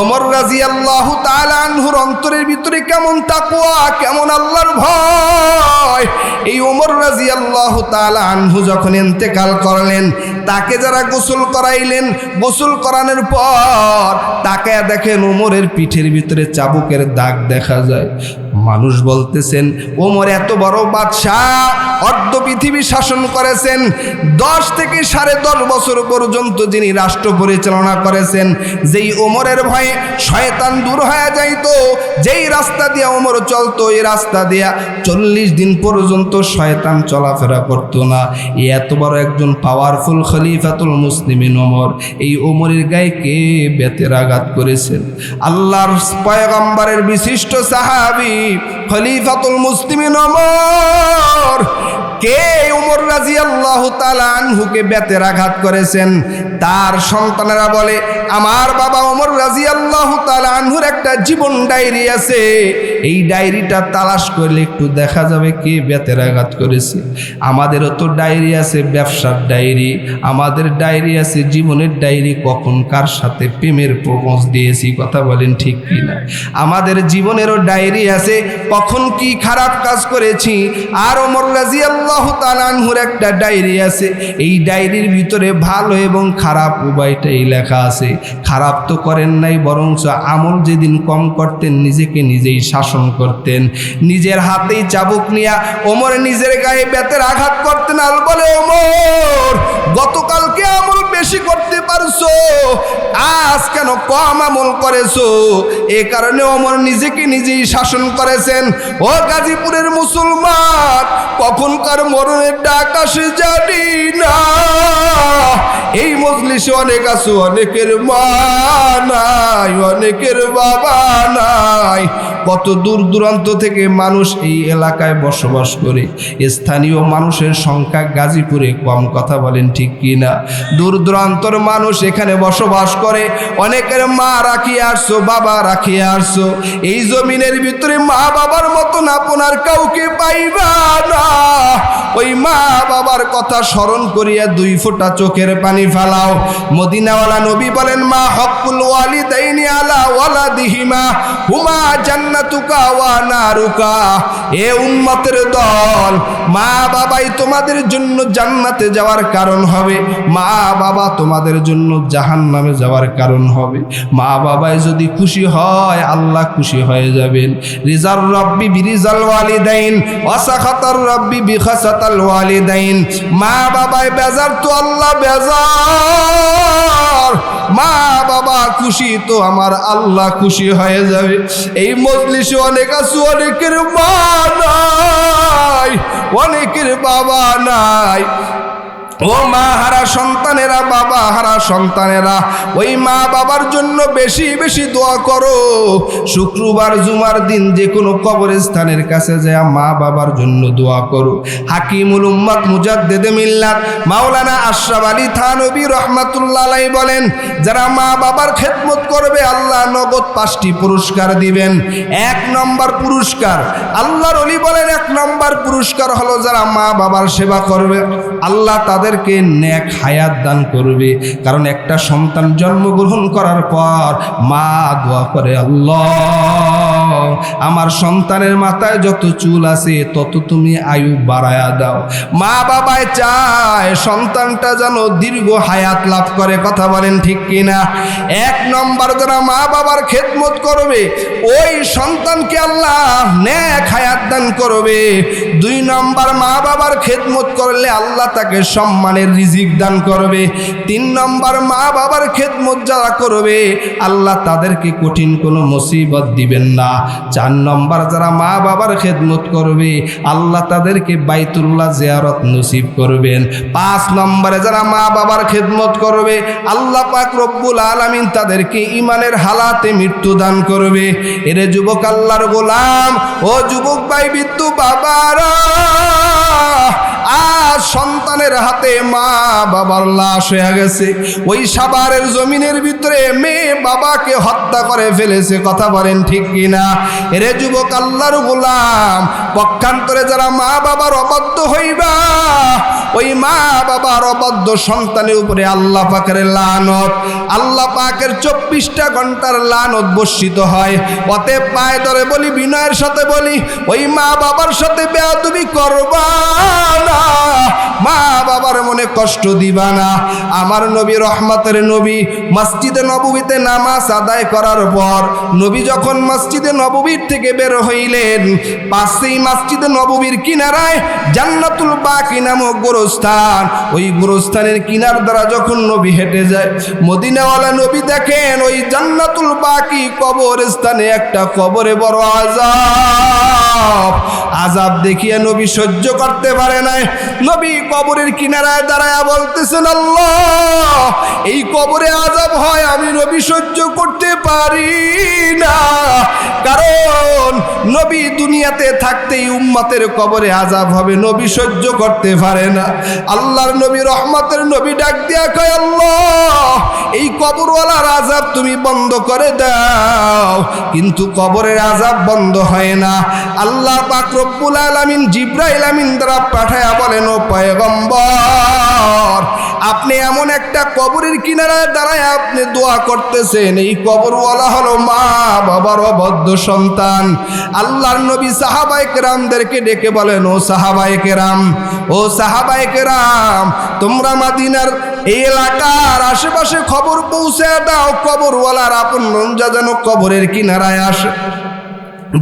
ওমর রাদিয়াল্লাহু তাআলা আনহুর অন্তরের ভিতরে কেমন তাকওয়া, কেমন আল্লাহর ভয়। এই ওমর রাদিয়াল্লাহু তাআলা আনহু যখন ইন্তেকাল করলেন, তাকে যারা গোসল করাইলেন, গোসল করানোর পর তাকে দেখেন ওমরের পিঠের ভিতরে চাবুকের দাগ দেখা যায়। মানুষ বলতেছেন, ওমর এত বড় বাদশাহ, অর্ধ পৃথিবী শাসন করেছেন, 10 থেকে 10.5 বছর পর্যন্ত যিনি রাষ্ট্র পরিচালনা করেছেন, যেই ওমরের ভয়ে শয়তান দূর হয়ে যাইতো, যেই রাস্তা দিয়ে ওমর চলতো এই রাস্তা দিয়া 40 দিন পর্যন্ত শয়তান চলাফেরা করতো না। এত বড় একজন পাওয়ারফুল খলিফাতুল মুসলিমিন ওমর, এই ওমরের গায়ে কে বেতের আঘাত করেছেন? আল্লাহর পয়গম্বরের বিশিষ্ট সাহাবী খলিফাতুল মুসলিমিন ওমর, কে ওমর রাদিয়াল্লাহু তাআলা আনহুকে বেতের আঘাত করেছেন। তার সন্তানেরা বলে, আমার বাবা ওমর রাদিয়াল্লাহু তাআলা আনহুর একটা জীবন ডায়েরি আছে, এই ডায়েরিটা তালাশ করলে একটু দেখা যাবে কে বেতের আঘাত করেছে। আমাদেরও তো ডায়েরি আছে, ব্যবসার ডায়েরি, আমাদের ডায়েরি আছে জীবনের ডায়েরি, কখন কার সাথে প্রেমের প্রপোজ দিয়েছি, কথা বলেন ঠিক কিনা। আমাদের জীবনেরও ডায়েরি আছে, কখন কি খারাপ কাজ করেছি। আর ওমর রাদিয়াল্লাহু তাআলা আনহুর একটা ডায়েরি আছে, এই ডায়েরির ভিতরে ভালো এবং খারাপ উভয়টাই লেখা আছে। খারাপ তো করেন নাই, বরঞ্চ আমল যেদিন কম করতেন নিজেকে নিজেই শাসন করতেন, নিজের হাতেই চাবুক নিয়া ওমর নিজের গায়ে বেতের আঘাত করতেন। আর বলে, ওমর গতকালকে আমল বেশি করতে পারছো, আজ কেন কম আমল করেছো? এ কারণে ওমর নিজেকে নিজেই শাসন করেছেন। ও গাজীপুরের মুসলমান, কখনকার মরণের ডাক আসে জানি না। এই মজলিসে অনেক আছো, অনেকের মা নাই, অনেকের বাবা নাই। কত দূর দূরান্ত থেকে মানুষ এই এলাকায় বসবাস করে। স্থানীয় মানুষের সংখ্যা গাজীপুরে কম, কথা বলেন ঠিক কিনা। দূর দূরান্তর মানুষ এখানে বসবাস করে। অনেকের মা রাখিয়ে আসছো, বাবা রাখিয়ে আসছো। এই জমিনের ভিতরে মা বাবার মতন আপনার কাউকে পাইবা না। ওই মা বাবার কথা স্মরণ করিয়া 2 ফোঁটা চোখের পানি ফেলাও। মদিনাওয়ালা নবী বলেন, মা হকুল ওয়ালিদাইনি আলা ওয়ালাদিহিমা হুমা জান্নাতুকা ওয়া নারুকা। এ উম্মতের দল, মা বাবাই তোমাদের জন্য জান্নাতে যাওয়ার কারণ হবে, মা বাবা তোমাদের জন্য জাহান্নামে যাওয়ার কারণ হবে। মা বাবাই যদি খুশি হয়, আল্লাহ খুশি হয়ে যাবেন। রিজার রব্বি বিরিজাল ওয়ালিদাইন ওয়া সাখাতার রব্বি বিখাসাতাল ওয়ালিদাইন। মা বাবাই বেজার তো আল্লাহ বেজার। মা বাবা খুশি তো আমার আল্লাহ খুশি হয়ে যাবে। এই মজলিসে অনেক আছে, অনেকের মা নাই, অনেকের বাবা নাই। ও মা হারা সন্তানেরা, বাবা হারা সন্তানেরা, ওই মা বাবার জন্য বেশি বেশি দোয়া করো। শুক্রবার জুমার দিন যে কোনো কবরস্থানের কাছে যায় মা বাবার জন্য দোয়া করো। হাকিমুল উম্মত মুজাদ্দিদে মিল্লাত মাওলানা আশরাফ আলী থানভী রাহমাতুল্লাহ আলাইহি বলেন, যারা মা বাবার খেদমত করবে আল্লাহ নগদ 5টি পুরস্কার দিবেন। 1 নম্বর পুরস্কার, আল্লাহর ওলি বলেন 1 নম্বর পুরস্কার হলো যারা মা বাবার সেবা করবে, আল্লাহ তাদেরকে নেক হায়াত দান করবে। কারণ একটা সন্তান জন্মগ্রহণ করার পর মা দোয়া করে, আল্লাহ আমার সন্তানের মাথায় যত চুল আছে তত তুমি আয়ু বাড়ায়া দাও। মা বাবায় চায় সন্তানটা যেন দীর্ঘ হায়াত লাভ করে, কথা বলেন ঠিক কিনা। 1 নম্বর যারা মা বাবার খেদমত করবে ওই সন্তানকে আল্লাহ নেক হায়াত দান করবে। 2 নম্বর মা বাবার খেদমত করলে আল্লাহ তাকে সম্মানের রিজিক দান করবে। 3 নম্বর মা বাবার খেদমত যারা করবে আল্লাহ তাদেরকে কঠিন কোনো মুসিবত দিবেন না। 4 নম্বর যারা মা বাবার খেদমত করবে আল্লাহ তাদেরকে বাইতুল্লাহ জিয়ারত নসিব করবেন। 5 নম্বরে যারা মা বাবার খেদমত করবে আল্লাহ পাক রব্বুল আলামিন তাদেরকে ঈমানের হালাতে মৃত্যু দান করবে। এরে যুবক আল্লাহর গোলাম, ও যুবক ভাই, বিদ্যু বাবারা, আজ সন্তানের হাতে মা বাবার লাশ হয়ে গেছে। ওই সাভারের জমিনের ভিতরে মেয়ে বাবাকে হত্যা করে ফেলেছে, কথা বলেন ঠিক কিনা। এরে যুবক আল্লাহর গোলাম, পক্ষান্তরে যারা মা বাবার অবাধ্য হইবা ওই মা বাবার অবাধ্য সন্তানের উপরে আল্লাহ পাকের লানত, আল্লাহ পাকের 24টা ঘন্টার লানত বর্ষিত হয়। অতএব পায়ে ধরে বলি, বিনয়ের সাথে বলি, ওই মা বাবার সাথে বেয়াদবি করবা না, মা বাবার মনে কষ্ট দিবা না। আমার নবী রহমতের নবী মসজিদে নববীতে নামাজ আদায় করার পর নবী যখন মসজিদে নববীর থেকে বের হইলেন, পাশেই মসজিদে নববীর কিনারায় জান্নাতুল বাকি নামক গোরস্থান, ওই গোরস্থানের কিনার দ্বারা যখন নবী হেঁটে যায়, মদিনাওয়ালা নবী দেখেন ওই জান্নাতুল বাকি কবরস্থানে একটা কবরে বড় আযাব। আযাব দেখিয়ে নবী সহ্য করতে পারে নাই। নবী কবরের কিনারায় দাঁড়ায়া বলতেছেন, আল্লাহ, এই কবরে আযাব হয় আমি নবী সহ্য করতে পারি না। কারণ নবী দুনিয়াতে থাকতেই উম্মতের কবরে আযাব হবে, নবী সহ্য করতে পারে না। আল্লাহর নবী, রহমতের নবী ডাক দিয়া কয়, আল্লাহ, এই কবরওয়ালার আযাব তুমি বন্ধ করে দাও। কিন্তু কবরের আযাব বন্ধ হয় না। আল্লাহ পাক রব্বুল আলামিন জিবরাইল আমিন দ্বারা পাঠায়া বলেন, ও পয়গম্বর, আপনি এমন একটা কবরের কিনারায় দাঁড়ায় আপনি দোয়া করতেছেন, এই কবরওয়ালা হলো মা বাবার অবদ্ধ সন্তান। আল্লাহর নবী সাহাবায়ে কেরামদেরকে ডেকে বলেন, ও সাহাবায়ে কেরাম, ও সাহাবায়ে কেরাম, তোমরা মদিনার এই এলাকার আশেপাশে খবর পৌঁছে দাও, কবরওয়ালার আপনজন যেন কবরের কিনারায় আসে।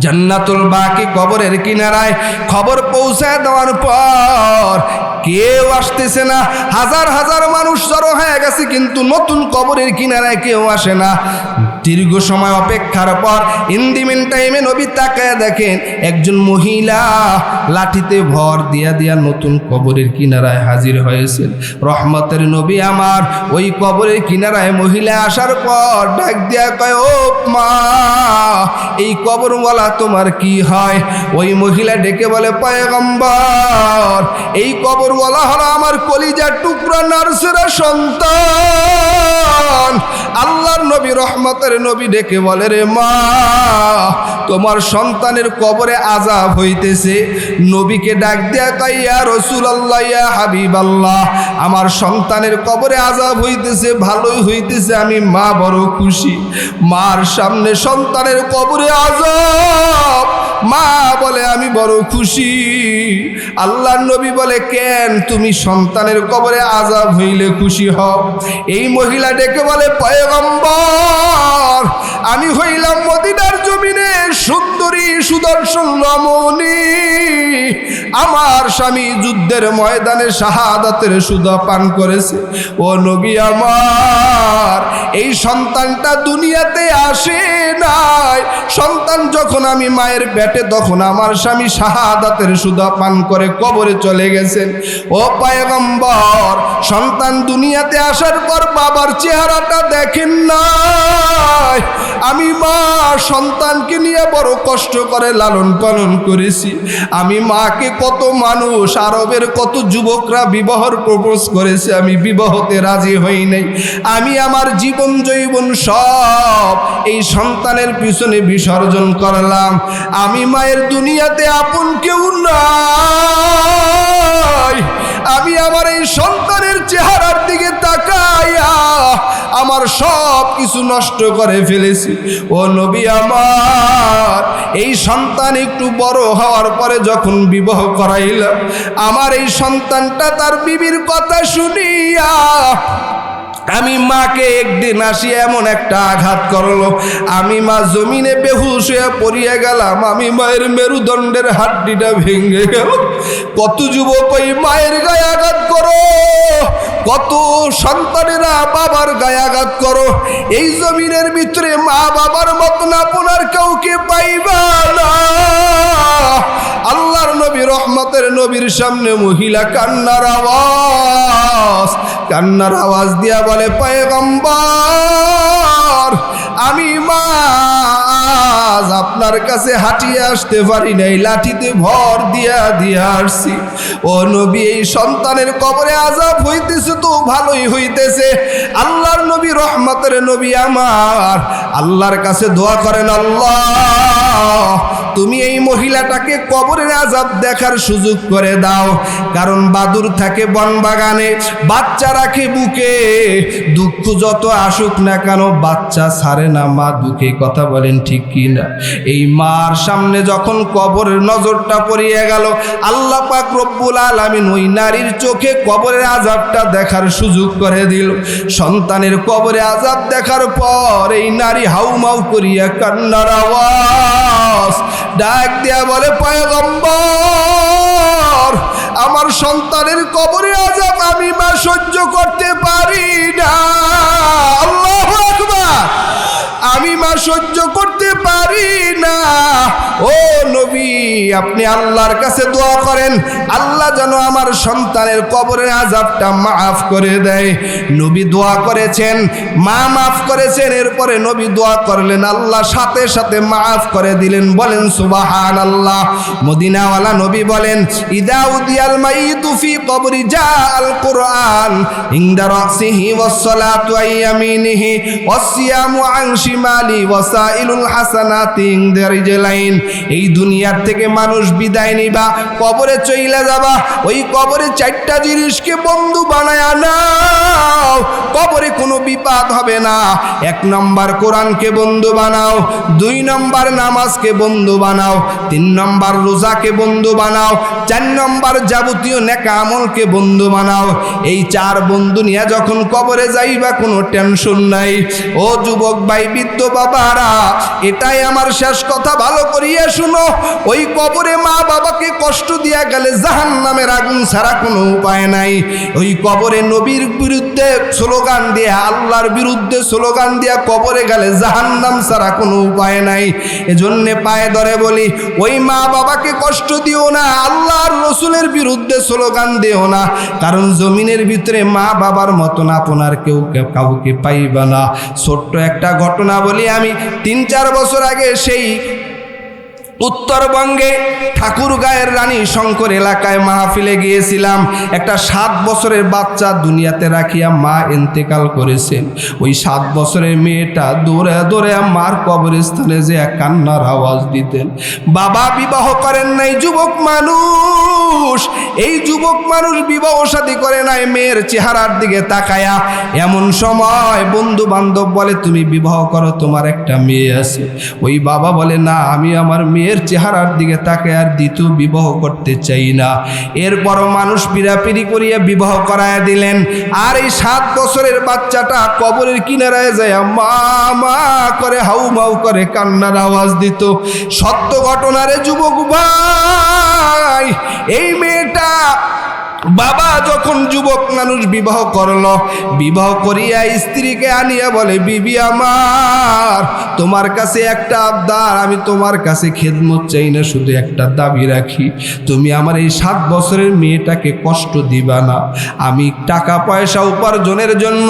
জান্নাতুল বাকি কবরের কিনারায় খবর পৌঁছে দেওয়ার পর কেউ আসতেছে না। হাজার হাজার মানুষ জড়ো হয়ে গেছে, কিন্তু নতুন কবরের কিনারায় কেউ আসে না। দীর্ঘ সময় অপেক্ষার পর ইন দি মিন টাইমে নবী তাকায় দেখেন একজন মহিলা লাঠিতে ভর দিয়া দিয়া নতুন কবরের কিনারায় হাজির হয়েছেন। রহমতের নবী আমার ওই কবরের কিনারায় মহিলা আসার পর ডাক দিয়া কয়, ও মা, এই কবরওয়ালা তোমার কি হয়? ওই মহিলা ডেকে বলে, পয়গম্বর, এই কবরওয়ালা হলো আমার কলিজার টুকরা নার্সেরা সন্তান। আল্লাহর নবী, রহমতের নবী ডেকে বলে, রে মা, তোমার সন্তানের কবরে আযাব হইতেছে। নবীকে ডাক দিয়া কয়, ইয়া রাসূলুল্লাহ, ইয়া হাবিবাল্লাহ, আমার সন্তানের কবরে আযাব হইতেছে, ভালোই হইতেছে, আমি মা বড় খুশি। মার সামনে সন্তানের কবরে আযাব, মা বলে আমি বড় খুশি। আল্লাহর নবী বলে, কেন তুমি সন্তানের কবরে আযাব হইলে খুশি হও? এই মহিলা ডেকে বলে, পয়গম্বর, আমি হইলাম মদিনার জমিনে সুন্দরী সুদর্শন রমণী। আমার স্বামী যুদ্ধের ময়দানে শাহাদাতের সুধা পান করেছে। ও নবী আমার, এই সন্তানটা দুনিয়াতে আসে নাই। সন্তান যখন আমি মায়ের পেটে, তখন আমার স্বামী শাহাদাতের সুধা পান করে কবরে চলে গেছেন। ও পয়গম্বর, সন্তান দুনিয়াতে আসার পর বাবার চেহারাটা দেখেন নাই। আমি মা সন্তানকে নিয়ে বড় কষ্ট করে লালন পালন করেছি। আমি মাকে কত মানুষ, আরবের কত যুবকরা বিবাহর প্রপোজ করেছে, আমি বিবাহতে রাজি হই নাই। আমি আমার জীবন জৈবন সব এই সন্তানের পিছনে বিসর্জন করলাম। আমি মায়ের দুনিয়াতে আপন কেউ নাই। আমি আমার এই সন্তানের চেহারার দিকে তাকাইয়া আমার সব কিছু নষ্ট করে ফেলেছি। ও নবী আমার, এই সন্তান একটু বড় হওয়ার পরে যখন বিবাহ করাইলাম, আমার এই সন্তানটা তার বিবির কথা শুনিয়া আমি মাকে একদিন আসি এমন একটা আঘাত করলো, আমি মা জমিনে বেহুশ হয়ে পড়িয়া গেলাম। আমি মায়ের মেরুদণ্ডের হাড্ডিটা ভেঙে গেল। কত যুবক ওই মায়ের গায়ে আঘাত করো, কত সন্তানেরা বাবার গায়ে আঘাত করো। এই জমিনের ভিতরে মা বাবার মতন আপনার কাউকে পাইবা না। আল্লাহর নবী, রহমতের নবীর সামনে মহিলা কান্নার আওয়াজ দিয়া বলে, পয়গম্বর, আমি মা আজ আপনার কাছে হাঁটিয়ে আসতে পারি নাই, লাঠিতে ভর দিয়া আসছি। ও নবী, এই সন্তানের কবরে আযাব হইতেছে তো ভালোই হইতেছে। আল্লাহর নবী, রহমতের নবী আমার আল্লাহর কাছে দোয়া করেন, আল্লাহ, তুমি এই মহিলাটাকে কবরের আযাব দেখার সুযোগ করে দাও। কারণ বাদুর থাকে বন বাগানে, বাচ্চা রাখে বুকে, দুঃখ যত আসুক না কেন বাচ্চা ছাড়ে না মা দুঃখে। কথা বলেন ঠিক কি না? এই মার সামনে যখন কবরের নজরটা পড়িয়ে গেল, আল্লাহ পাক রব্বুল আলামিন ওই নারীর চোখে কবরের আযাবটা দেখার সুযোগ করে দিল। সন্তানের কবরে আযাব দেখার পর এই নারী হাউমাউ করিয়া কান্নার আওয়াজ ডাক দিয়া বলে, পয়গম্বর, আমার সন্তানের কবরে আযাব আমি মা সহ্য করতে পারি না। আল্লাহু আকবার। আমি মা সহ্য করতে পারি না। ও নবী, আপনি আল্লাহর কাছে দোয়া করেন, আল্লাহ যেন আমার সন্তানের কবরের আযাবটা মাফ করে দেয়। নবী দোয়া করেছেন, মা মাফ করেছেন। এরপরে নবী দোয়া করলেন, আল্লাহ সাথে সাথে মাফ করে দিলেন। বলেন সুবহানাল্লাহ। মদিনাওয়ালা নবী বলেন, ইদা উদিয়াল মাইতু ফি কবরি জাআল কুরআন ইনদা রাসিহি ওয়াস সালাতু আইয়ামিনিহি ওয়াস সিয়ামু আন শিমালি ওয়াসাইলুল হাসানাতি ইনদা রিজলাইন। এই দুনিয়ার থেকে মানুষ বিদায় নিবা, কবরে চইলা যাবা। ওই কবরে চারটা জিনিসকে বন্ধু বানায় নাও, কবরে কোনো বিপদ হবে না। 1 নম্বর কোরআনকে বন্ধু বানাও, 2 নম্বর নামাজকে বন্ধু বানাও, 3 নম্বর রোজাকে বন্ধু বানাও, 4 নম্বর যাবতীয় নেক আমলকে বন্ধু বানাও। এই 4 বন্ধু নিয়ে যখন কবরে যাইবা কোনো টেনশন নাই। ও যুবক ভাই, বৃদ্ধ বাবারা, এটাই আমার শেষ কথা, ভালো করিয়া শুনো। ওই কবরে মা বাবাকে কষ্ট দিয়া গেলে জাহান্নামের আগুন ছাড়া কোনো উপায় নাই। ওই কবরে নবীর বিরুদ্ধে স্লোগান দিয়া, আল্লাহর বিরুদ্ধে স্লোগান দিয়া কবরে গেলে জাহান্নাম ছাড়া কোনো উপায় নাই। এজন্যে পায়ে ধরে বলি, ওই মা বাবাকে কষ্ট দিও না, আল্লাহর রসুলের বিরুদ্ধে স্লোগান দিও না। কারণ জমিনের ভিতরে মা বাবার মতন আপনার কাউকে পাইবা না। ছোট্ট একটা ঘটনা বলি আমি। 3-4 বছর আগে সেই উত্তরবঙ্গে ঠাকুরগাঁয়ের রানী শঙ্কর এলাকায় মাহফিলে গিয়েছিলাম। একটা 7 বছরের বাচ্চা দুনিয়াতে রাখিয়া মা ইন্তেকাল করেছেন। ওই 7 বছরের মেয়েটা দৌড়ে দৌড়ে মার কবরস্থানে যে কান্নার আওয়াজ দিতেন। বাবা বিবাহ করেন নাই, যুবক মানুষ, এই যুবক মানুষ বিবাহ শাদী করে নাই, মেয়ের চেহারার দিকে তাকায়া। এমন সময় বন্ধু বান্ধব বলে, তুমি বিবাহ করো, তোমার একটা মেয়ে আছে। ওই বাবা বলে, না, আমি আমার মেয়ের চেহারার দিকে তাকায় আর দ্বিতীয় বিবাহ করতে চাই না। এরপরও মানুষ পিড়াপিড়ি করিয়া বিবাহ করায় দিলেন। আর এই 7 বছরের বাচ্চাটা কবরের কিনারায় যায় মা মা করে হাউমাউ করে কান্নার আওয়াজ দিত। সত্য ঘটনারে যুবক ভাই, এই মেয়েটা বাবা যখন যুবক মানুষ বিবাহ করলো, বিবাহ করিয়া স্ত্রীকে আনিয়া বলে, বিবি আমার, তোমার কাছে একটা আবদার, আমি তোমার কাছে খেদমত চাই না, শুধু একটা দাবি রাখি, তুমি আমার এই 7 বছরের মেয়েটাকে কষ্ট দিবা না। আমি টাকা পয়সা উপার্জনের জন্য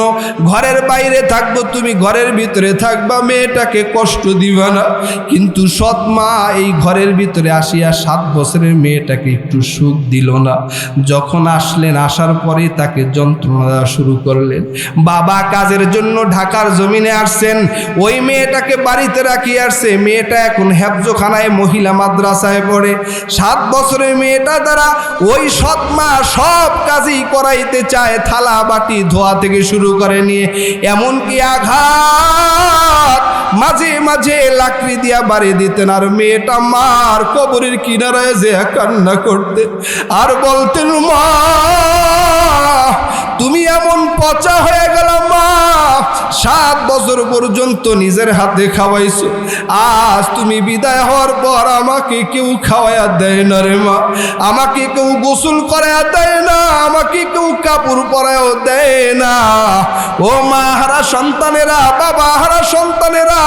ঘরের বাইরে থাকবো, তুমি ঘরের ভিতরে থাকবা, মেয়েটাকে কষ্ট দিবা না। কিন্তু সৎ মা এই ঘরের ভিতরে আসিয়া 7 বছরের মেয়েটাকে একটু সুখ দিল না। যখন আসলেন, আসার পরে তাকে যন্ত্রণা দেওয়া শুরু করলেন। বাবা কাজের জন্য ঢাকার জমিনে আসছেন, ওই মেয়েটাকে বাড়িতে রাখিয়ে আসছে। মেয়েটা এখন হেফজখানায় মহিলা মাদ্রাসায় পড়ে। 7 বছরের মেয়েটা দ্বারা ওই সৎ মা সব কাজই করাইতে চায়, থালা বাটি ধোয়া থেকে শুরু করে নিয়ে এমনকি আঘাত মাঝে মাঝে লাকড়ি দিয়া বাড়ি দিতেন। আর মেয়েটা মার কবরের কিনারায় যে কান্না করতে আর বলতেন, মা তুমি এমন পচা হয়ে গেল মা, 7 বছর পর্যন্ত নিজের হাতে খাওয়াইছো, আজ তুমি বিদায় হওয়ার পর আমাকে কেউ খাওয়াইয়া দেয় না রে মা, আমাকে কেউ গোসল করাইয়া দেয় না, আমাকে কেউ কাপড় পরাইও দেয় না। ও মা হারা সন্তানেরা, বাবা হারা সন্তানেরা,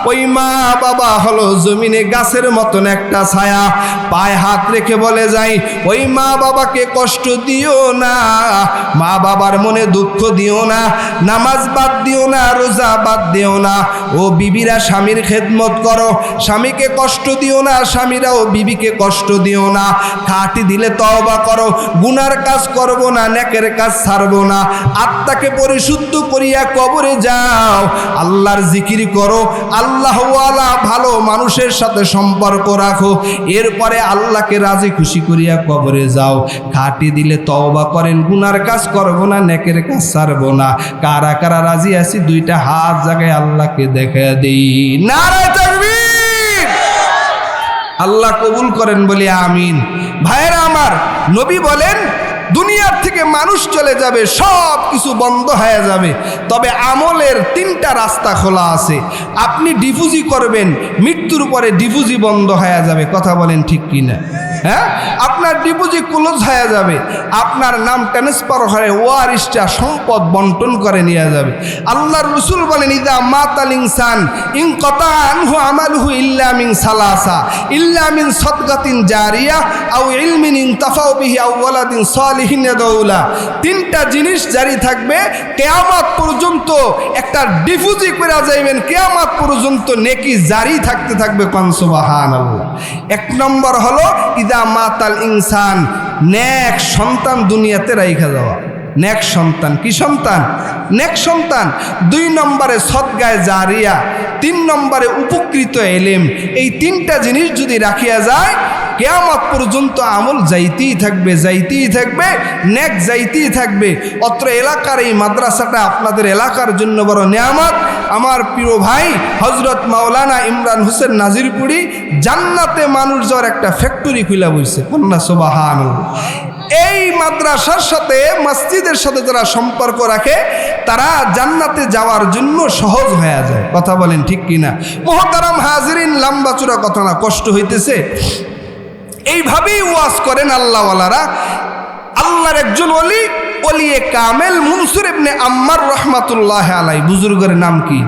ওই মা বাবা হলো জমিনে গাছের মতন একটা ছায়া। পায়ে হাত রেখে বলে যাই, ওই মা বাবাকে কষ্ট দিও না, মা বাবার মনে দুঃখ দিও না, নামাজ বাদ দিও না, রোজা বাদ দিও না। ও বিবিরা স্বামীর খেদমত করো, স্বামীকে কষ্ট দিও না, স্বামীরাও বিবিকে কষ্ট দিও না। খাঁটি দিলে তওবা করো, গুনার কাজ করবো না, নেকের কাজ ছাড়বো না। আত্মাকে পরিশুদ্ধ করিয়া কবরে যাও, আল্লাহর জিকির করো, আল্লাহওয়ালা ভালো মানুষের সাথে সম্পর্ক রাখো, এরপরে আল্লাহকে রাজি খুশি করিয়া কবরে যাও। খাঁটি দিলে তওবা করেন, গুনার কাজ করবো না, নেকের কাজ ছাড়বো না। কারা কারা রাজি আছি 2টা হাত জায়গায় আল্লাহকে দেখা দেই। নারে তাকবীর! আল্লাহ কবুল করেন বলি আমিন। ভাইরা আমার, নবী বলেন দুনিয়ার থেকে মানুষ চলে যাবে, সব কিছু বন্ধ হয়ে যাবে, তবে আমলের 3টা রাস্তা খোলা আছে। আপনি ডিফুজি করবেন, মৃত্যুর পরে ডিফুজি বন্ধ হয়ে যাবে। কথা বলেন ঠিক কিনা? হ্যাঁ, আপনার ডিপোজিট ক্লোজ হয়ে যাবে, আপনার নাম ট্রান্সফার হয়ে ওয়ারিশটা সম্পদ বন্টন করে নিয়ে যাবে। আল্লাহর রাসূল বলেন, ইদা মাতাল ইনসান ইনকাতা আনহু আমালুহু ইল্লা মিন সালাসা, ইল্লা মিন সাদকাতিন জারিয়া আও ইলমিন ইনতাফাউ বিহি আও ওয়ালাদিন সালিহিন ইয়াদউলা। তিনটা জিনিস জারি থাকবে কিয়ামত পর্যন্ত, একটা ডিপোজিট করে যাইবেন কিয়ামত পর্যন্ত, নেকি জারি থাকতে থাকবে। কোন সুবহানাল্লাহ। এক নম্বর হলো ইদা মাতাল ইনসান, নেক সন্তান দুনিয়াতে রাইখা যাওয়া। নেক সন্তান, কি সন্তান? নেক সন্তান। 2 নম্বরে সদগায়ে জারিয়া, 3 নম্বরে উপকৃত এলেম। এই তিনটা জিনিস যদি রাখিয়া যায় কিয়ামত পর্যন্ত আমল যাইতেই থাকবে, যাইতেই থাকবে, নেক যাইতেই থাকবে। অত্র এলাকার এই মাদ্রাসাটা আপনাদের এলাকার জন্য বড় নিয়ামত। আমার প্রিয় ভাই হযরত মাওলানা ইমরান হোসেন নাজিরপুরি জান্নাতে মানুষ যাওয়ার একটা ফ্যাক্টরি খুলে বসছে। কন্যা সুবহানাল্লাহ। এই মাদ্রাসার সাথে, মসজিদের সাথে যারা সম্পর্ক রাখে তারা জান্নাতে যাওয়ার জন্য সহজ হয়ে যায়। কথা বলেন ঠিক কিনা? মুহতারাম হাজিরিন, লম্বা চূড়া কথা না, কষ্ট হইতেছে। এইভাবেই ওয়াজ করেন আল্লাহওয়ালারা। আল্লাহর একজন ওলি, ওলিয়ে কামেল মনসুর ইবনে আম্মার রহমাতুল্লাহ আলাইহি। বুজুর্গের নাম কি?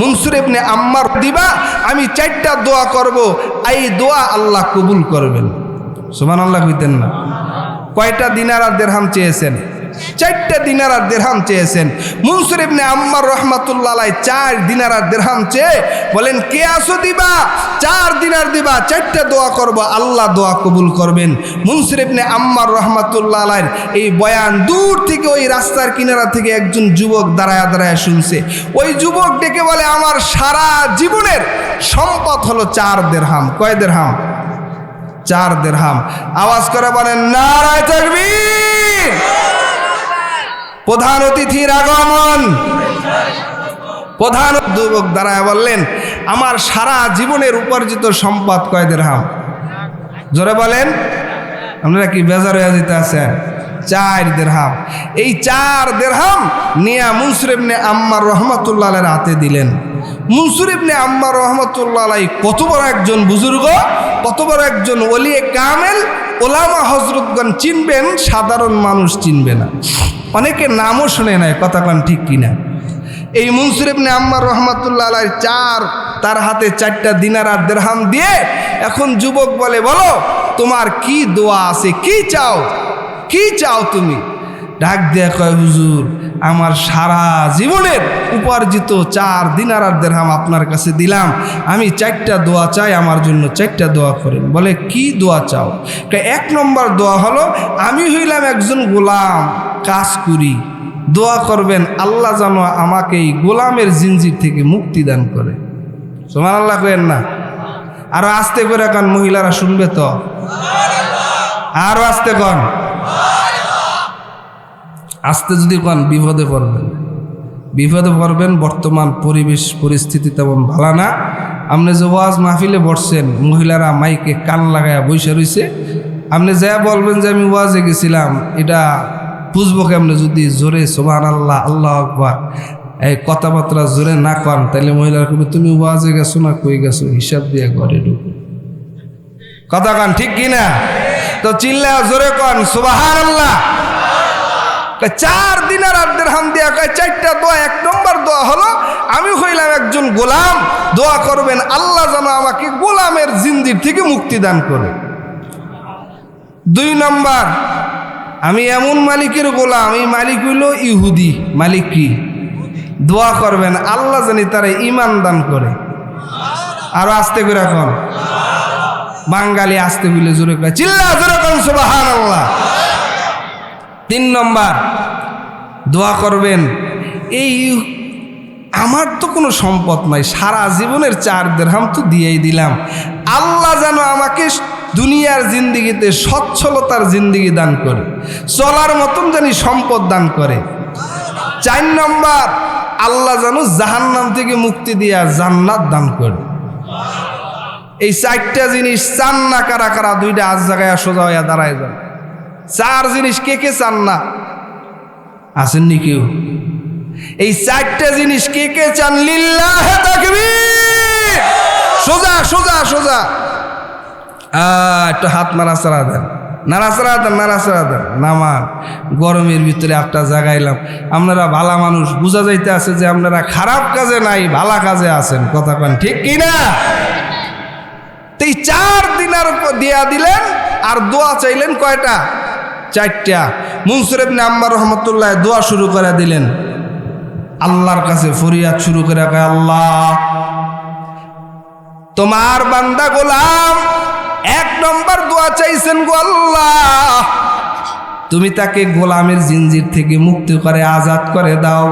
মনসুর ইবনে আম্মার। দিবা আমি 4টা দোয়া করব, এই দোয়া আল্লাহ কবুল করবেন। সুবহানাল্লাহ কইতেন না? কয়টা দিনার আর দিরহাম চেয়েছেন? 4টা দিনার আর দিরহাম চেয়েছেন। মনসুর ইবনে আম্মার রহমাতুল্লাহ আলাইহি 4 দিনার আর দিরহাম চেয়ে বলেন, কে আসো দিবা? 4 দিনার দিবা, 4টা দোয়া করব, আল্লাহ দোয়া কবুল করবেন। মনসুর ইবনে আম্মার রহমাতুল্লাহ আলাইহির এই বয়ান দূর থেকে, ওই রাস্তার কিনারা থেকে একজন যুবক দাঁড়ায় দাঁড়ায় শুনছে। ওই যুবক ডেকে বলে, আমার সারা জীবনের সম্পদ হলো 4 দিরহাম। কয় দিরহাম? 4 দিরহাম। আওয়াজ করে বলেন নারায়ে তাকবীর। প্রধান অতিথির আগমন। প্রধান যুবক দাঁড়ায় বললেন, আমার সারা জীবনের উপার্জিত সম্পদ কয় দিরহাম? জোরে বলেন। আপনারা কি বেজার হয়ে যেতে আছেন? 4 দিরহাম। এই 4 দিরহাম নিয়া মনসুর ইবনে আম্মার রহমাতুল্লাহ আলাইহির হাতে দিলেন। মনসুর ইবনে আম্মার রহমাতুল্লাহ আলাইহি কত বড় একজন বুজুর্গ, কত বড় একজন ওলিয়ে কামেল। ওলামা হযরতগণ চিনবেন, সাধারণ মানুষ চিনবে না, অনেকে নামও শুনে নাই। কথা কন ঠিক কিনা? এই মনসুর ইবনে আম্মার রহমাতুল্লাহ আলাইহির তার হাতে 4টা দিনার আর দিরহাম দিয়ে এখন যুবক বলে, বলো তোমার কি দোয়া আছে, কি চাও, কি চাও তুমি? ডাক দিয়ে কয়, হুজুর আমার সারা জীবনের উপার্জিত 4 দিনার আর দিরহাম আপনার কাছে দিলাম, আমি 4টা দোয়া চাই, আমার জন্য 4টা দোয়া করেন। বলে কি দোয়া চাও? 1 নম্বর দোয়া হলো, আমি হইলাম একজন গোলাম, কাজ করি, দোয়া করবেন আল্লাহ যেন আমাকে এই গোলামের জিনজির থেকে মুক্তি দান করে। সুবহানাল্লাহ কইেন না? আরো আস্তে করে কান, মহিলারা শুনবে তো। আরো আস্তে কন। আস্তে যদি কন বিপদে পড়বেন, বিপদে পড়বেন। বর্তমান পরিবেশ পরিস্থিতি তেমন ভালো না। আপনি যে ওয়াজ মাহফিলে বসছেন, মহিলারা মাইকে কান লাগায়া বসে রয়েছে, আপনি যা বলবেন যে আমি ওয়াজে গেছিলাম, এটা বুঝবো কেমনে? যদি জোরে সুবহানাল্লাহ, আল্লাহু আকবার এই কথাবার্তা জোরে না কন, তাহলে মহিলারা কবে তুমি ওয়াজে গেছো না কই গেছো, হিসাব দিয়ে ঘরে ঢুকো। কথা কন ঠিক কিনা? তো চিল্লা জোরে কন সুবহানাল্লাহ। 4 দিনার আর দিরহাম দিয়া কয় 4টা দোয়া। 1 নম্বর দোয়া হলো, আমি হইলাম একজন গোলাম, দোয়া করবেন আল্লাহ যেন আমাকে গোলামের জিন্দির থেকে মুক্তি দান করে। 2 নম্বর, আমি এমন মালিকের গোলাম, এই মালিক হইল ইহুদি। মালিক কি? দোয়া করবেন আল্লাহ জানি তারা ঈমান দান করে। আরো আস্তে করে এখন, বাঙালি আস্তে বলে জোরে করে, চিল্লা জোরে করেন সুবহানাল্লাহ। 3 নম্বর দোয়া করবেন, এই আমার তো কোনো সম্পদ নাই, সারা জীবনের 4 দিরহাম তো দিয়েই দিলাম, আল্লাহ যেন আমাকে দুনিয়ার জিন্দিগিতে সচ্ছলতার জিন্দিগি দান করে, চলার মতন জানি সম্পদ দান করে। 4 নম্বর, আল্লাহ যেন জাহান্নাম থেকে মুক্তি দিয়া জান্নাত দান করে। এই 4টা জিনিস চান না কারা কারা? 2টা আজ জায়গায় সোজা হইয়া দাঁড়ায় যান। 4 জিনিস কে কে চান না? আসেননি কেউ? এই 4টা জিনিস কে কে চান? লিল্লাহে তাকবীর। সোজা সোজা সোজা। একটু হাত নাড়াচাড়া দেন, নাড়াচাড়া দেন, নাড়াচাড়া দেন। নামান গরমের ভিতরে একটা জাগাইলাম। আপনারা ভালা মানুষ, বোঝা যাইতে আছে যে আপনারা খারাপ কাজে নাই, ভালা কাজে আছেন। কথা কন ঠিক কিনা? তো এই 4 দিনার দিয়া দিলেন আর দোয়া চাইলেন কয়টা? 4টা। মনসুর ইবনে আম্মার রহমতুল্লাহ দোয়া শুরু করে দিলেন, আল্লাহর কাছে ফরিয়াদ শুরু করে কয়, আল্লাহ তোমার বান্দা গোলাম 1 নম্বর দোয়া চাইছেন গো আল্লাহ, তুমি তাকে গোলামের জিনজির থেকে মুক্তি করে আজাদ করে দাও।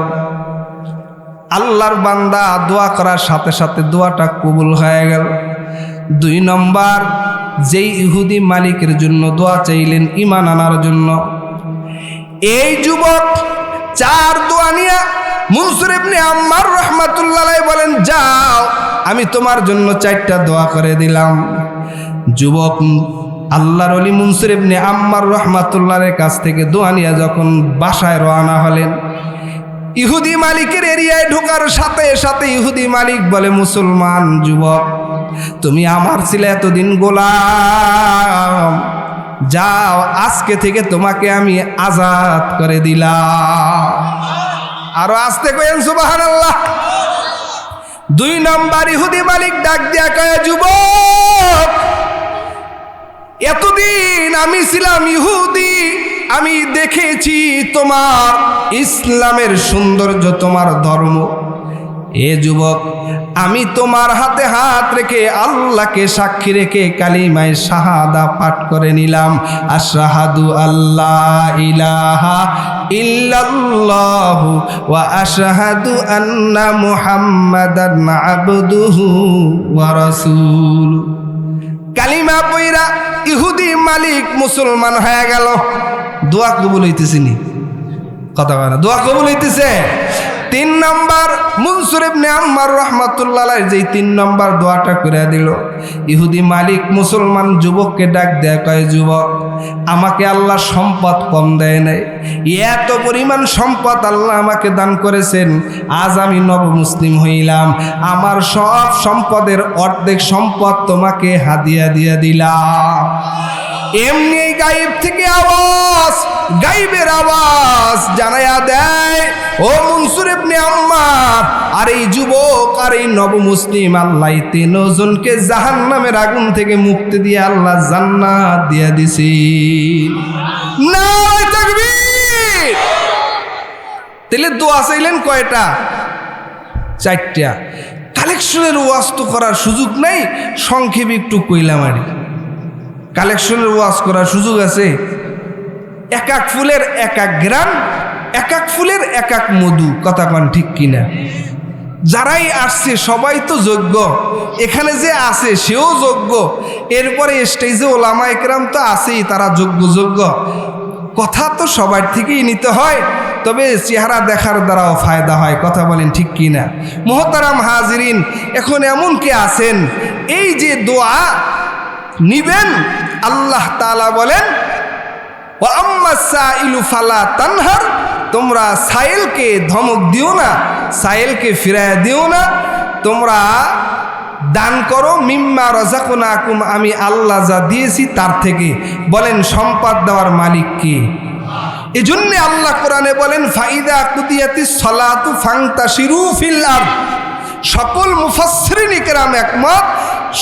আল্লাহর বান্দা দোয়া করার সাথে সাথে দোয়াটা কবুল হয়ে গেল। 2 নম্বর, যেই ইহুদি মালিকের জন্য দোয়া চাইলেন ঈমান আনার জন্য, এই যুবক 4 দোয়া নিয়ে মনসুর ইবনে আম্মার রহমাতুল্লাহ আলাইহি বলেন, যাও আমি তোমার জন্য 4টা দোয়া করে দিলাম। যুবক আল্লাহর ওলি মনসুর ইবনে আম্মার রহমাতুল্লাহের কাছ থেকে দোয়া নিয়ে যখন বাসায় রওনা হলেন, ইহুদি মালিকের এরিয়ায় ঢোকার সাথে সাথে ইহুদি মালিক বলে, মুসলমান যুবক, তুমি আমার ছিলে এতদিন গোলাম, যাও আজকে থেকে তোমাকে আমি আজাদ করে দিলাম। আরো আস্তে কইেন সুবহানাল্লাহ। 2 নম্বর ইহুদি মালিক ডাক দিয়া কয়, যুবক, এতদিন আমি ছিলাম ইহুদি, আমি দেখেছি তোমার ইসলামের সৌন্দর্য, তোমার ধর্ম। এ যুবক, আমি তোমার হাতে হাত রেখে আল্লাহকে সাক্ষী রেখে কালিমায়ে শাহাদা পাঠ করে নিলাম, আশহাদু আল্লাহ ইলাহা ইল্লাল্লাহু ওয়া আশহাদু আন্না মুহাম্মাদান আবদুহু ওয়া রাসূলুহু। কালিমা পয়রা ইহুদি মালিক মুসলমান হয়ে গেল। দোয়া কবুল হইতেছে নি? কথা বলে না, দোয়া কবুল হইতেছে। 3 নম্বর, মনসুর ইবনে আম্মার রহমাতুল্লাহ আলাইহি যেই 3 নম্বর দোয়াটা করে দিল, ইহুদি মালিক মুসলমান যুবককে ডাক দেয়, কয়, যুবক, আমাকে আল্লাহ সম্পদ কম দেয় নাই, এত পরিমাণ সম্পদ আল্লাহ আমাকে দান করেছেন। আজ আমি নবমুসলিম হইলাম, আমার সব সম্পদের অর্ধেক সম্পদ তোমাকে হাদিয়া দিয়ে দিলাম। এমনি গায়েব থেকে আওয়াজ, গায়েবের আওয়াজ জানায়া দেয়, ও মনসুর ইবনে আম্মার, আর এই যুবক আর এই নবমুসলিম আল্লাহ 3 জনকে জাহান্নামের আগুন থেকে মুক্তি দিয়ে আল্লাহ জান্নাত দিয়ে দিছি। নারে তাকবীর। তাহলে দোয়া চাইলেন কয়টা? 4টা। কালেকশনের ওয়াজ তো করার সুযোগ নাই, সংক্ষেপে একটু কইলাম আর। কালেকশনের ওয়াজ করার সুযোগ আছে? এক এক ফুলের এক এক গ্রাম, এক এক ফুলের এক এক মধু। কথা কন ঠিক কিনা? যারাই আসছে সবাই তো যোগ্য, এখানে যে আছে সেও যোগ্য, এরপরে স্টেজে ওলামা একরাম তো আছেই, তারা যোগ্য। কথা তো সবার থেকেই নিতে হয়, তবে চেহারা দেখার দ্বারাও ফায়দা হয়। কথা বলেন ঠিক কিনা? মুহতারাম হাজিরিন, এখন এমন কে আছেন এই যে দোয়া নিবেন, আল্লাহ তাআলা বলেন, ওয়া আম্মা সাইলু ফালা তানহার, তোমরা সাইলকে ধমক দিও না, সাইলকে ফিরায় দিও না, তোমরা দান করো মিম্মা রাযাকনাকুম, আমি আল্লাহ যা দিয়েছি তার থেকে। বলেন সম্পদ দেওয়ার মালিক কে? এজন্য আল্লাহ কোরআনে বলেন, ফাইদা কুদিয়াতিস সালাতু ফান্তাশিরু ফিল আরদ। সকল মুফাসসিরিন ইকরাম একমত,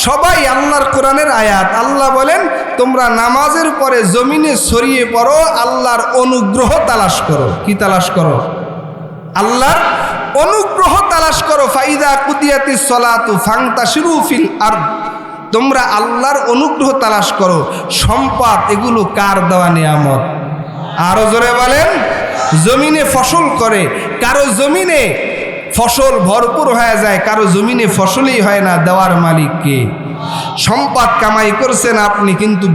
সবাই আল্লাহর কোরআনের আয়াত। আল্লাহ বলেন, তোমরা নামাজের পরে জমিনে ছড়িয়ে পড়ো, আল্লাহর অনুগ্রহ তালাশ করো। কি তালাশ করো? আল্লাহর অনুগ্রহ তালাশ করো। ফাইদা কুদিয়াতিস সালাতু ফান্তাশিরু ফিল আরদ, তোমরা আল্লাহর অনুগ্রহ তালাশ করো। সম্পদ এগুলো কার দেওয়া নিয়ামত? আরো জোরে বলেন। জমিনে ফসল করে, কারো জমিনে ফসল ভরপুর হয়ে যায়, কারো জমিনে ফসলই হয় না, দেওয়ার মালিক কে? সম্পদ কামাই করছেন আপনি, কিন্তু